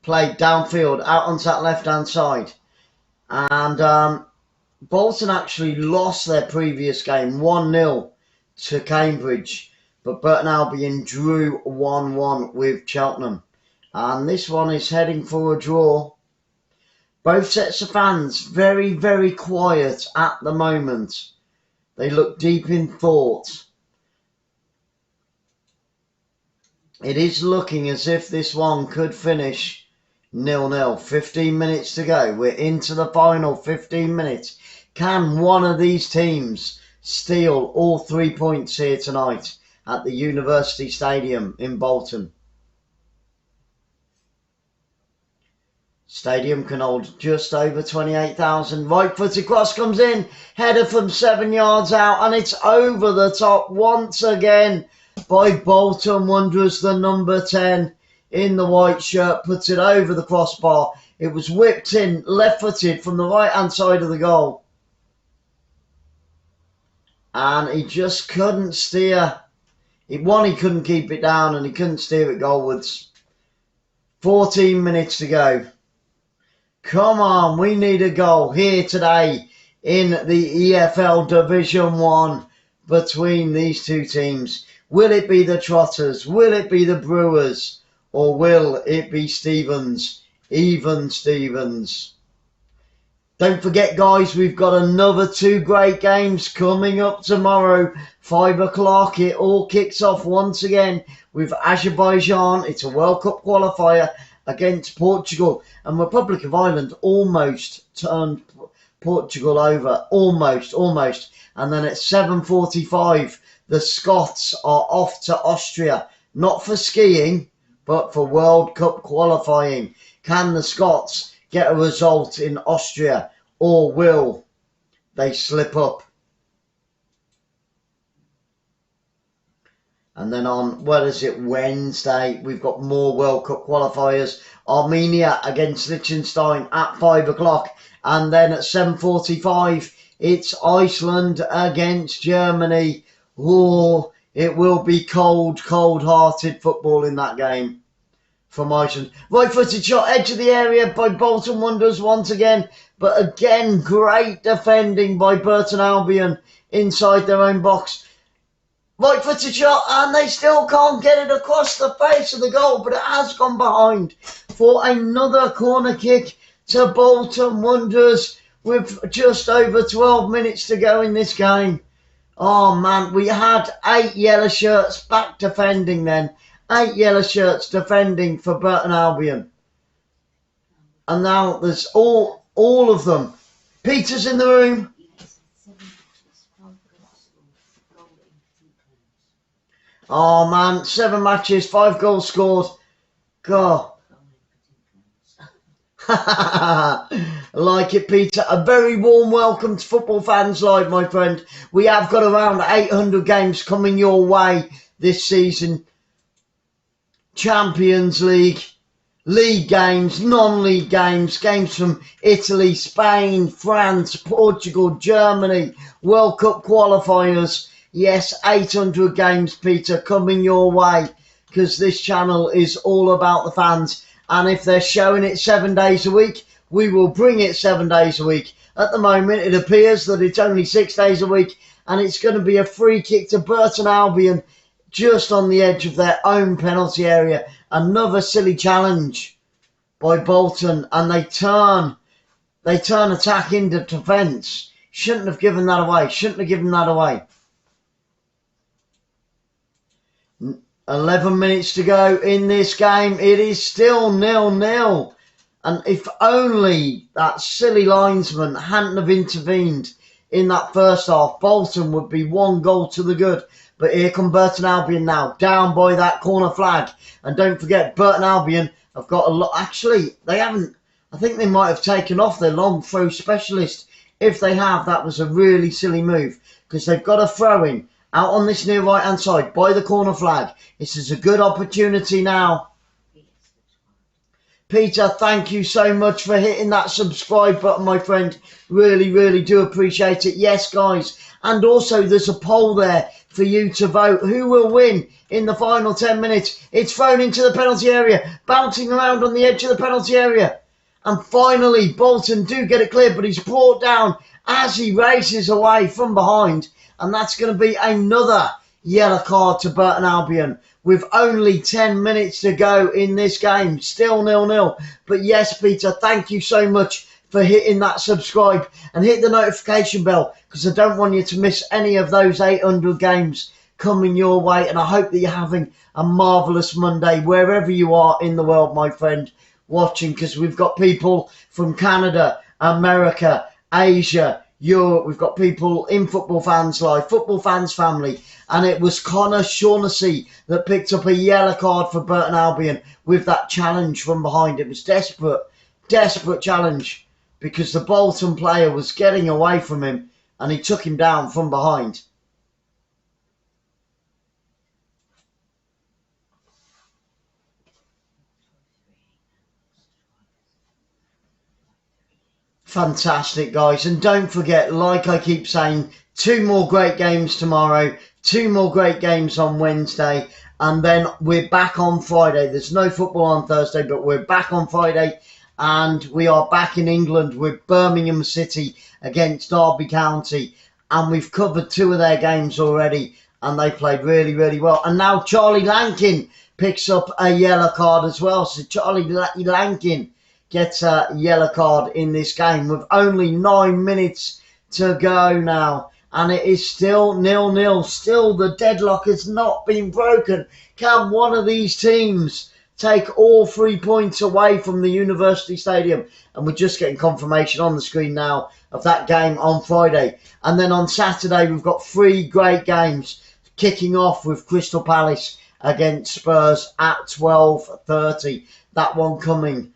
Played downfield, out onto that left-hand side. And Bolton actually lost their previous game 1-0 to Cambridge. But Burton Albion drew 1-1 with Cheltenham. And this one is heading for a draw. Both sets of fans very, very quiet at the moment. They look deep in thought. It is looking as if this one could finish 0-0. 15 minutes to go. We're into the final 15 minutes. Can one of these teams steal all 3 points here tonight at the University Stadium in Bolton? Stadium can hold just over 28,000. Right-footed cross comes in. Header from 7 yards out. And it's over the top once again by Bolton Wanderers. The number 10 in the white shirt puts it over the crossbar. It was whipped in left-footed from the right-hand side of the goal. And he just couldn't steer. He couldn't keep it down and he couldn't steer it goalwards. 14 minutes to go. Come on, we need a goal here today in the EFL Division 1 between these two teams. Will it be the Trotters? Will it be the Brewers? Or will it be Stevens? Even Stevens. Don't forget, guys, we've got another 2 great games coming up tomorrow. 5 o'clock, it all kicks off once again with Azerbaijan. It's a World Cup qualifier against Portugal. And Republic of Ireland almost turned Portugal over. Almost. And then at 7:45, the Scots are off to Austria. Not for skiing, but for World Cup qualifying. Can the Scots get a result in Austria, or will they slip up? And then on, Wednesday, we've got more World Cup qualifiers. Armenia against Liechtenstein at 5 o'clock. And then at 7:45, it's Iceland against Germany. Oh, it will be cold-hearted football in that game from Iceland. Right-footed shot, edge of the area by Bolton Wanderers once again. But again, great defending by Burton Albion inside their own box. Right-footed shot, and they still can't get it across the face of the goal, but it has gone behind for another corner kick to Bolton Wanderers with just over 12 minutes to go in this game. Oh, man, we had 8 yellow shirts back defending then. 8 yellow shirts defending for Burton Albion. And now there's all of them. Peter's in the room. Oh, man, 7 matches, 5 goals scored. God. Like it, Peter. A very warm welcome to Football Fans Live, my friend. We have got around 800 games coming your way this season. Champions League, league games, non-league games, games from Italy, Spain, France, Portugal, Germany, World Cup qualifiers. Yes, 800 games, Peter, coming your way, because this channel is all about the fans. And if they're showing it 7 days a week, we will bring it 7 days a week. At the moment, it appears that it's only 6 days a week, and it's going to be a free kick to Burton Albion just on the edge of their own penalty area. Another silly challenge by Bolton, and they turn attack into defence. Shouldn't have given that away. 11 minutes to go in this game. It is still 0-0. And if only that silly linesman hadn't have intervened in that first half, Bolton would be 1 goal to the good. But here come Burton Albion now, down by that corner flag. And don't forget, Burton Albion have got a lot. Actually, they haven't. I think they might have taken off their long throw specialist. If they have, that was a really silly move, because they've got a throw-in out on this near right-hand side by the corner flag. This is a good opportunity now. Peter, thank you so much for hitting that subscribe button, my friend. Really, really do appreciate it. Yes, guys. And also, there's a poll there for you to vote. Who will win in the final 10 minutes? It's thrown into the penalty area, bouncing around on the edge of the penalty area. And finally, Bolton do get it cleared, but he's brought down as he races away from behind. And that's going to be another yellow card to Burton Albion with only 10 minutes to go in this game. Still 0-0. But yes, Peter, thank you so much for hitting that subscribe and hit the notification bell, because I don't want you to miss any of those 800 games coming your way. And I hope that you're having a marvellous Monday wherever you are in the world, my friend, watching, because we've got people from Canada, America, Asia, Europe. We've got people in Football Fans Live, Football Fans Family, and it was 𝓳𝓸𝓲𝓷𝓲𝓷𝓰 that picked up a yellow card for Burton Albion with that challenge from behind. It was desperate challenge, because the Bolton player was getting away from him and he took him down from behind. Fantastic, guys. And don't forget, like I keep saying, 2 more great games tomorrow, 2 more great games on Wednesday, and then we're back on Friday. There's no football on Thursday, but we're back on Friday, and we are back in England with Birmingham City against Derby County, and we've covered 2 of their games already, and they played really, really well. And now Charlie Lankin picks up a yellow card as well. So Charlie Lankin gets a yellow card in this game with only 9 minutes to go now. And it is still 0-0. Still, the deadlock has not been broken. Can one of these teams take all 3 points away from the University Stadium? And we're just getting confirmation on the screen now of that game on Friday. And then on Saturday, we've got 3 great games, kicking off with Crystal Palace against Spurs at 12:30. That one coming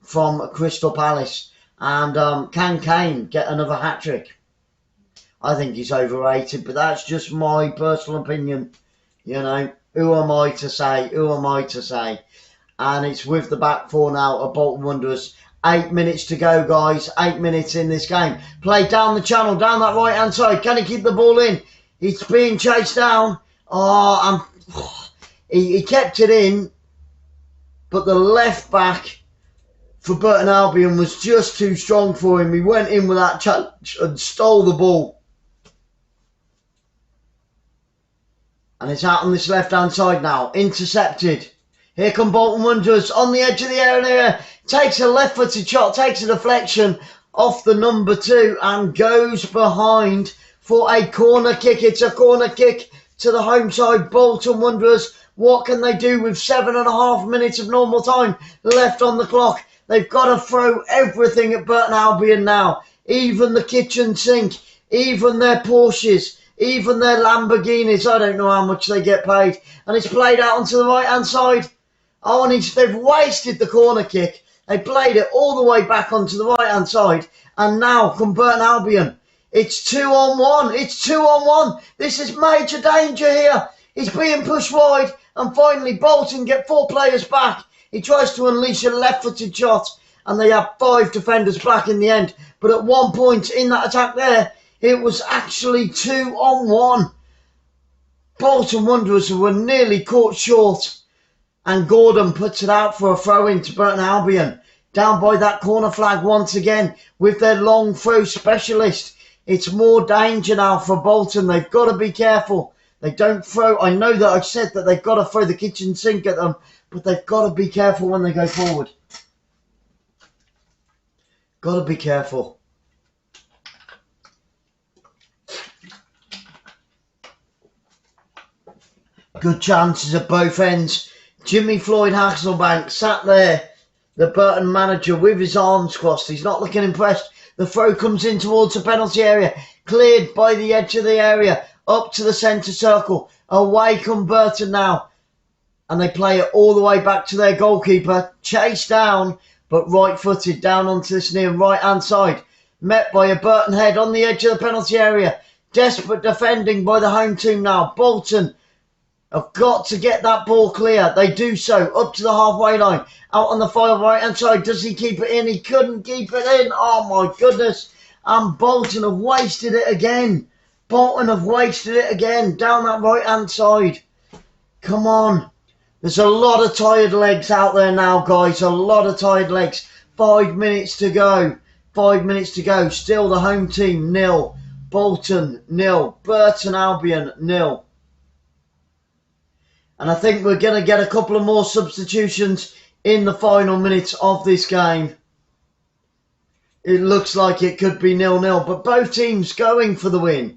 from Crystal Palace. And can Kane get another hat-trick? I think he's overrated, but that's just my personal opinion. You know, who am I to say? Who am I to say? And it's with the back 4 now of Bolton Wanderers. 8 minutes to go, guys. 8 minutes in this game. Play down the channel, down that right-hand side. Can he keep the ball in? It's being chased down. He kept it in, but the left back for Burton Albion was just too strong for him. He went in with that challenge and stole the ball. And it's out on this left-hand side now. Intercepted. Here come Bolton Wanderers on the edge of the area. Takes a left-footed shot. Takes a deflection off the number 2 and goes behind for a corner kick. It's a corner kick to the home side. Bolton Wanderers, what can they do with 7.5 minutes of normal time left on the clock? They've got to throw everything at Burton Albion now. Even the kitchen sink. Even their Porsches. Even their Lamborghinis. I don't know how much they get paid. And it's played out onto the right-hand side. Oh, and they've wasted the corner kick. They played it all the way back onto the right-hand side. And now come Burton Albion. It's 2-on-1. It's 2-on-1. This is major danger here. He's being pushed wide. And finally, Bolton get 4 players back. He tries to unleash a left-footed shot. And they have 5 defenders back in the end. But at one point in that attack there, it was actually 2-on-1. Bolton Wanderers were nearly caught short. And Gordon puts it out for a throw-in to Burton Albion. Down by that corner flag once again with their long throw specialist. It's more danger now for Bolton. They've got to be careful. They don't throw. I know that I've said that they've got to throw the kitchen sink at them, but they've got to be careful when they go forward. Got to be careful. Good chances at both ends. Jimmy Floyd Hasselbank sat there, the Burton manager, with his arms crossed. He's not looking impressed. The throw comes in towards the penalty area. Cleared by the edge of the area. Up to the centre circle. Away come Burton now. And they play it all the way back to their goalkeeper. Chased down, but right-footed down onto this near right-hand side. Met by a Burton head on the edge of the penalty area. Desperate defending by the home team now. Bolton have got to get that ball clear. They do so. Up to the halfway line. Out on the far right-hand side. Does he keep it in? He couldn't keep it in. Oh, my goodness. And Bolton have wasted it again. Bolton have wasted it again. Down that right-hand side. Come on. There's a lot of tired legs out there now, guys. A lot of tired legs. 5 minutes to go. 5 minutes to go. Still the home team 0. Bolton 0. Burton Albion 0. And I think we're going to get a couple of more substitutions in the final minutes of this game. It looks like it could be 0-0, but both teams going for the win.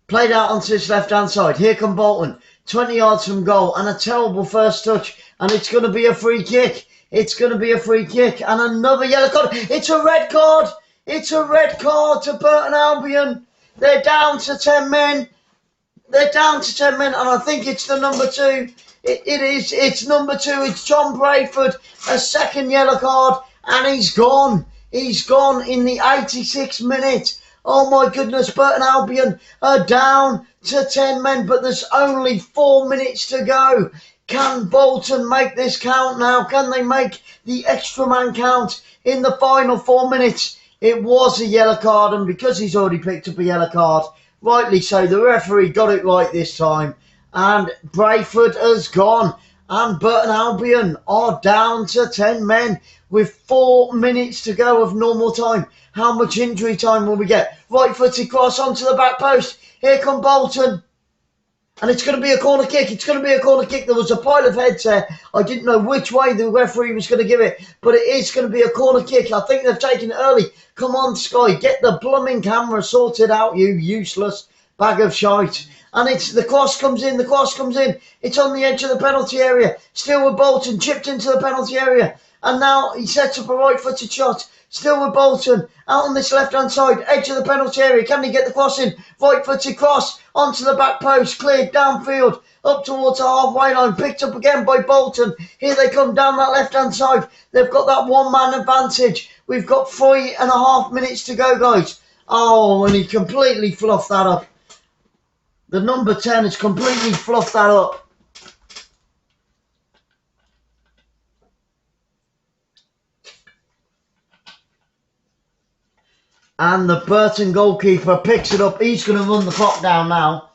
Played out onto his left-hand side. Here come Bolton. 20 yards from goal and a terrible first touch. And it's going to be a free kick. It's going to be a free kick and another yellow card. It's a red card. It's a red card to Burton Albion. They're down to 10 men. They're down to 10 men, and I think it's the number 2. It is. It's number 2. It's John Brayford. A second yellow card, and he's gone. He's gone in the 86th minute. Oh my goodness, Burton Albion are down to 10 men, but there's only 4 minutes to go. Can Bolton make this count now? Can they make the extra man count in the final 4 minutes? It was a yellow card, and because he's already picked up a yellow card, rightly so, the referee got it right this time. And Brayford has gone. And Burton Albion are down to 10 men with 4 minutes to go of normal time. How much injury time will we get? Right-footed cross onto the back post. Here come Bolton. And it's going to be a corner kick. It's going to be a corner kick. There was a pile of heads there. I didn't know which way the referee was going to give it. But it is going to be a corner kick. I think they've taken it early. Come on, Sky. Get the blooming camera sorted out, you useless bag of shite. And it's the cross comes in. The cross comes in. It's on the edge of the penalty area. Still with Bolton. Chipped into the penalty area. And now he sets up a right-footed shot. Still with Bolton. Out on this left-hand side. Edge of the penalty area. Can he get the cross in? Right-footed cross. Onto the back post. Cleared downfield. Up towards the halfway line. Picked up again by Bolton. Here they come down that left-hand side. They've got that one-man advantage. We've got 3.5 minutes to go, guys. Oh, and he completely fluffed that up. The number 10 has completely fluffed that up. And the Burton goalkeeper picks it up. He's going to run the clock down now.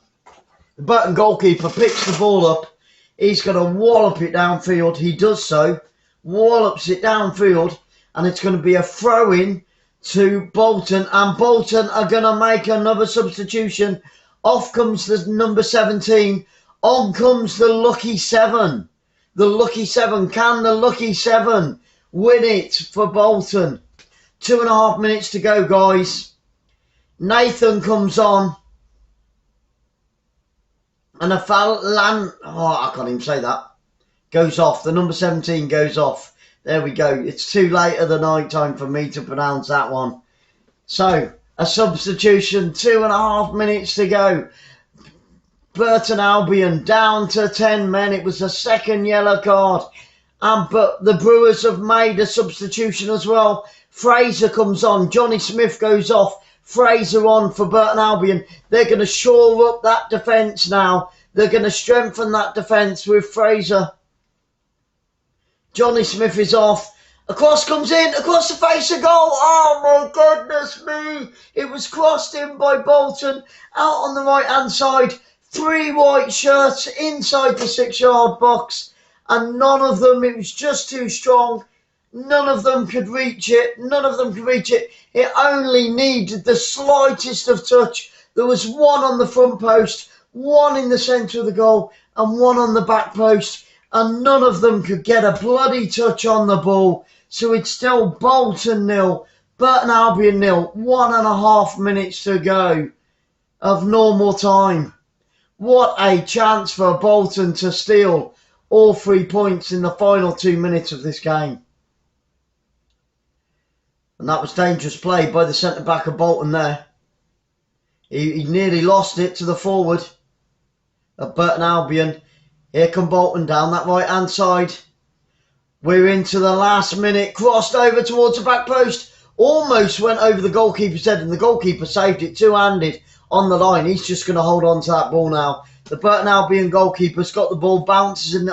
The Burton goalkeeper picks the ball up. He's going to wallop it downfield. He does so. Wallops it downfield. And it's going to be a throw-in to Bolton. And Bolton are going to make another substitution. Off comes the number 17. On comes the lucky 7. The lucky 7. Can the lucky 7 win it for Bolton? 2.5 minutes to go, guys. Nathan comes on. And a foul I can't even say that. Goes off. The number 17 goes off. There we go. It's too late at the night time for me to pronounce that one. So, a substitution. 2.5 minutes to go. Burton Albion down to 10 men. It was the second yellow card. But the Brewers have made a substitution as well. Fraser comes on. Johnny Smith goes off. Fraser on for Burton Albion. They're going to shore up that defence now. They're going to strengthen that defence with Fraser. Johnny Smith is off. A cross comes in. Across the face of goal. Oh, my goodness me. It was crossed in by Bolton. Out on the right-hand side. 3 white shirts inside the 6-yard box. And none of them, it was just too strong. None of them could reach it. None of them could reach it. It only needed the slightest of touch. There was one on the front post, one in the centre of the goal, and one on the back post. And none of them could get a bloody touch on the ball. So it's still Bolton 0, Burton Albion 0. 1.5 minutes to go of normal time. What a chance for Bolton to steal all 3 points in the final 2 minutes of this game. And that was dangerous play by the centre-back of Bolton there. He nearly lost it to the forward of Burton Albion. Here come Bolton down that right-hand side. We're into the last minute. Crossed over towards the back post. Almost went over the goalkeeper's head, and the goalkeeper saved it two-handed on the line. He's just going to hold on to that ball now. The Burton Albion goalkeeper's got the ball, bounces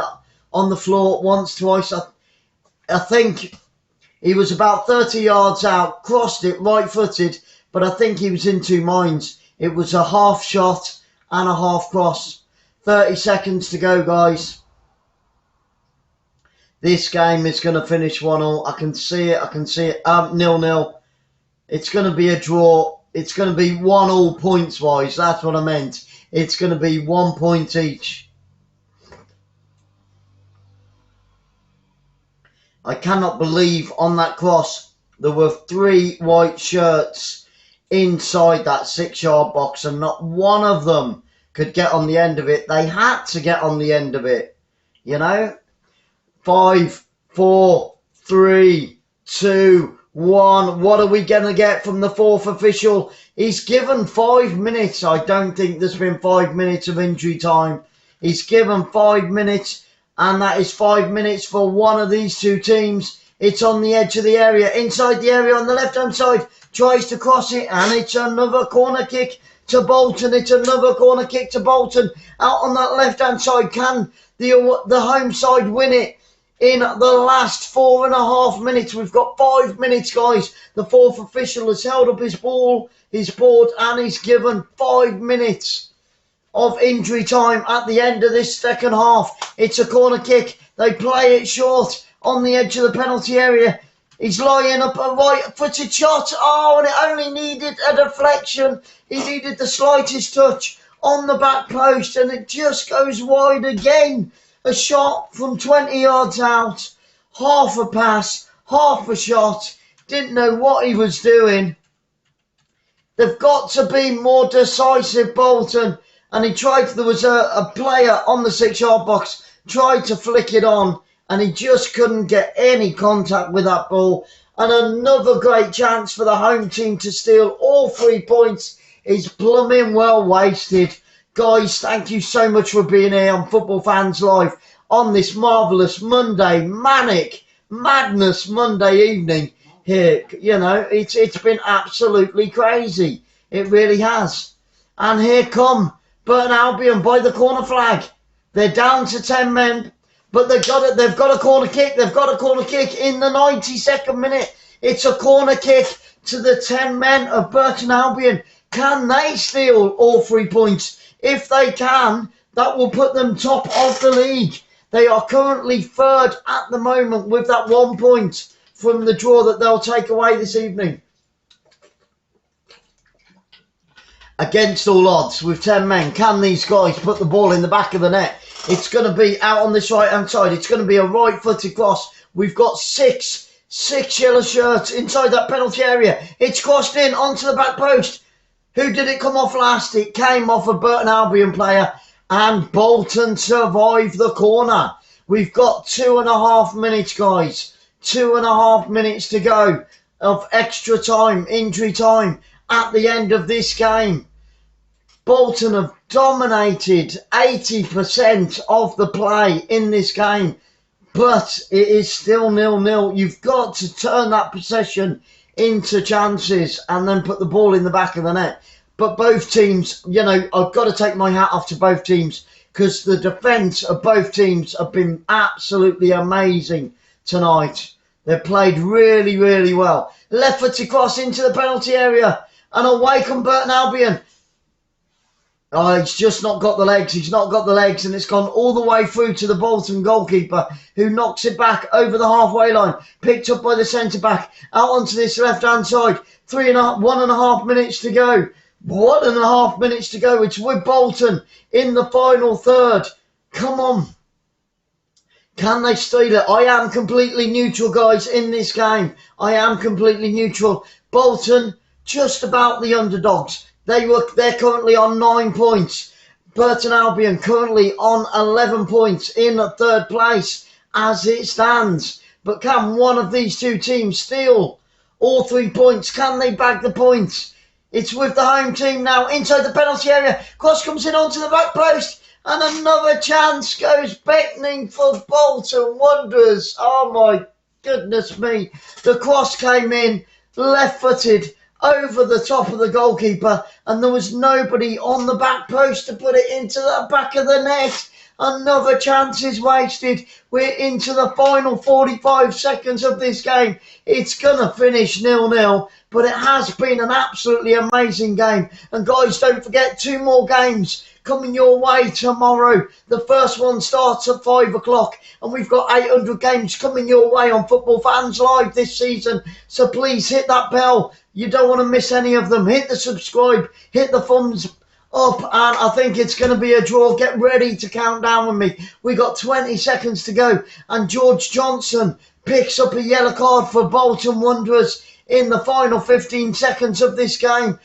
on the floor once, twice. I think he was about 30 yards out, crossed it right-footed, but I think he was in two minds. It was a half shot and a half cross. 30 seconds to go, guys. This game is going to finish 1-1. I can see it. 0-0. It's going to be a draw. It's going to be 1-1 points-wise. That's what I meant. It's going to be 1 point each. I cannot believe on that cross there were 3 white shirts inside that 6-yard box, and not one of them could get on the end of it. They had to get on the end of it, you know. 5, 4, 3, 2, 1. What are we going to get from the 4th official? He's given 5 minutes. I don't think there's been 5 minutes of injury time. He's given 5 minutes, and that is 5 minutes for one of these two teams. It's on the edge of the area, inside the area on the left-hand side. Tries to cross it, and it's another corner kick to Bolton. It's another corner kick to Bolton. Out on that left-hand side, can the home side win it? In the last 4.5 minutes, we've got 5 minutes, guys. The 4th official has held up his ball, his board, and he's given 5 minutes of injury time at the end of this second half. It's a corner kick. They play it short on the edge of the penalty area. He's lying up a right-footed shot. Oh, and it only needed a deflection. He needed the slightest touch on the back post, and it just goes wide again. A shot from 20 yards out. Half a pass, half a shot. Didn't know what he was doing. They've got to be more decisive, Bolton. And he tried, there was a player on the 6-yard box, tried to flick it on, and he just couldn't get any contact with that ball. And another great chance for the home team to steal all 3 points is blooming well wasted. Guys, thank you so much for being here on Football Fans Live on this marvellous Monday, manic, madness Monday evening here. You know, it's been absolutely crazy. It really has. And here come Burton Albion by the corner flag. They're down to 10 men, but they've got a corner kick. They've got a corner kick in the 92nd minute. It's a corner kick to the 10 men of Burton Albion. Can they steal all 3 points? If they can, that will put them top of the league. They are currently 3rd at the moment with that 1 point from the draw that they'll take away this evening. Against all odds, with 10 men, can these guys put the ball in the back of the net? It's going to be out on this right-hand side. It's going to be a right-footed cross. We've got six yellow shirts inside that penalty area. It's crossed in onto the back post. Who did it come off last? It came off a Burton Albion player, and Bolton survived the corner. We've got 2.5 minutes, guys. 2.5 minutes to go of extra time, injury time at the end of this game. Bolton have dominated 80% of the play in this game, but it is still 0-0. You've got to turn that possession into chances and then put the ball in the back of the net. But both teams, you know, I've got to take my hat off to both teams because the defence of both teams have been absolutely amazing tonight. They've played really, really well. Left-footed cross into the penalty area and away come Burton Albion. Oh, he's just not got the legs. He's not got the legs, and it's gone all the way through to the Bolton goalkeeper, who knocks it back over the halfway line. Picked up by the centre-back, out onto this left-hand side. 1.5 minutes to go. 1.5 minutes to go. It's with Bolton in the final third. Come on. Can they steal it? I am completely neutral, guys, in this game. I am completely neutral. Bolton, just about the underdogs. They're currently on 9 points. Burton Albion currently on 11 points in 3rd place as it stands. But can one of these two teams steal all 3 points? Can they bag the points? It's with the home team now inside the penalty area. Cross comes in onto the back post. And another chance goes beckoning for Bolton Wanderers. Oh my goodness me. The cross came in left-footed over the top of the goalkeeper, and there was nobody on the back post to put it into the back of the net. Another chance is wasted. We're into the final 45 seconds of this game. It's going to finish 0-0, but it has been an absolutely amazing game. And guys, don't forget 2 more games coming your way tomorrow. The first one starts at 5 o'clock, and we've got 800 games coming your way on Football Fans Live this season. So please hit that bell. You don't want to miss any of them. Hit the subscribe, hit the thumbs up, and I think it's going to be a draw. Get ready to count down with me. We got 20 seconds to go, and George Johnson picks up a yellow card for Bolton Wanderers in the final 15 seconds of this game.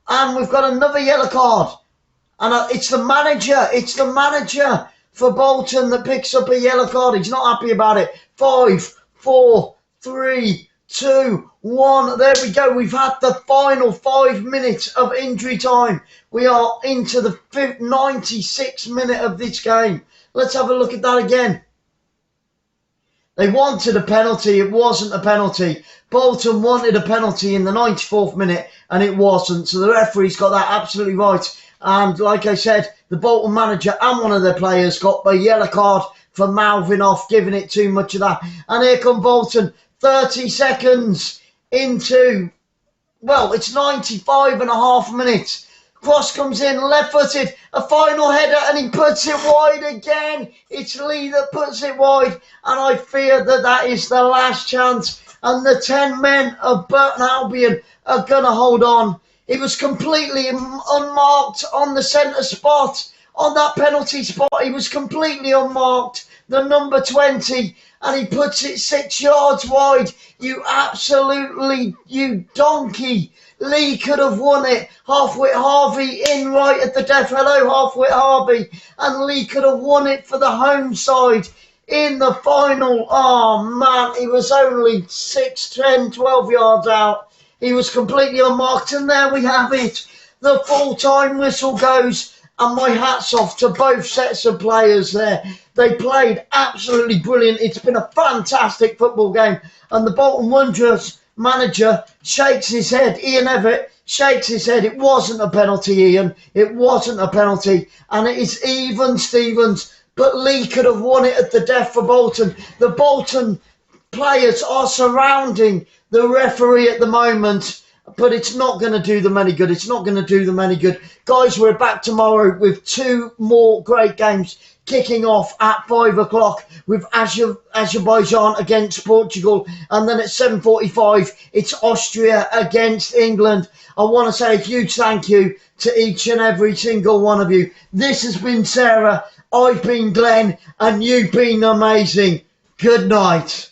And we've got another yellow card. And it's the manager for Bolton that picks up a yellow card. He's not happy about it. 5, 4, 3, 2, 1. There we go. We've had the final 5 minutes of injury time. We are into the 96th minute of this game. Let's have a look at that again. They wanted a penalty. It wasn't a penalty. Bolton wanted a penalty in the 94th minute, and it wasn't. So the referee's got that absolutely right. And like I said, the Bolton manager and one of their players got a yellow card for mouthing off, giving it too much of that. And here come Bolton, 30 seconds into, well, it's 95 and a half minutes. Cross comes in, left-footed, a final header, and he puts it wide again. It's Lee that puts it wide, and I fear that that is the last chance. And the 10 men of Burton Albion are going to hold on. He was completely unmarked on the centre spot, on that penalty spot. He was completely unmarked, the number 20, and he puts it 6 yards wide. You donkey. Lee could have won it. 𝓣𝓱𝓪𝓷𝓲𝓷𝓰 in right at the death. Hello, 𝓣𝓱𝓪𝓷𝓲𝓷𝓰. And Lee could have won it for the home side in the final. Oh, man, he was only 6, 10, 12 yards out. He was completely unmarked. And there we have it. The full-time whistle goes. And my hat's off to both sets of players there. They played absolutely brilliant. It's been a fantastic football game. And the Bolton Wanderers manager shakes his head. Ian Everett shakes his head. It wasn't a penalty, Ian. It wasn't a penalty. And it is even Stevens. But Lee could have won it at the death for Bolton. The Bolton players are surrounding the referee at the moment. But it's not going to do them any good. It's not going to do them any good. Guys, we're back tomorrow with 2 more great games kicking off at 5 o'clock with Azerbaijan against Portugal. And then at 7:45, it's Austria against England. I want to say a huge thank you to each and every single one of you. This has been Sarah, I've been Glenn, and you've been amazing. Good night.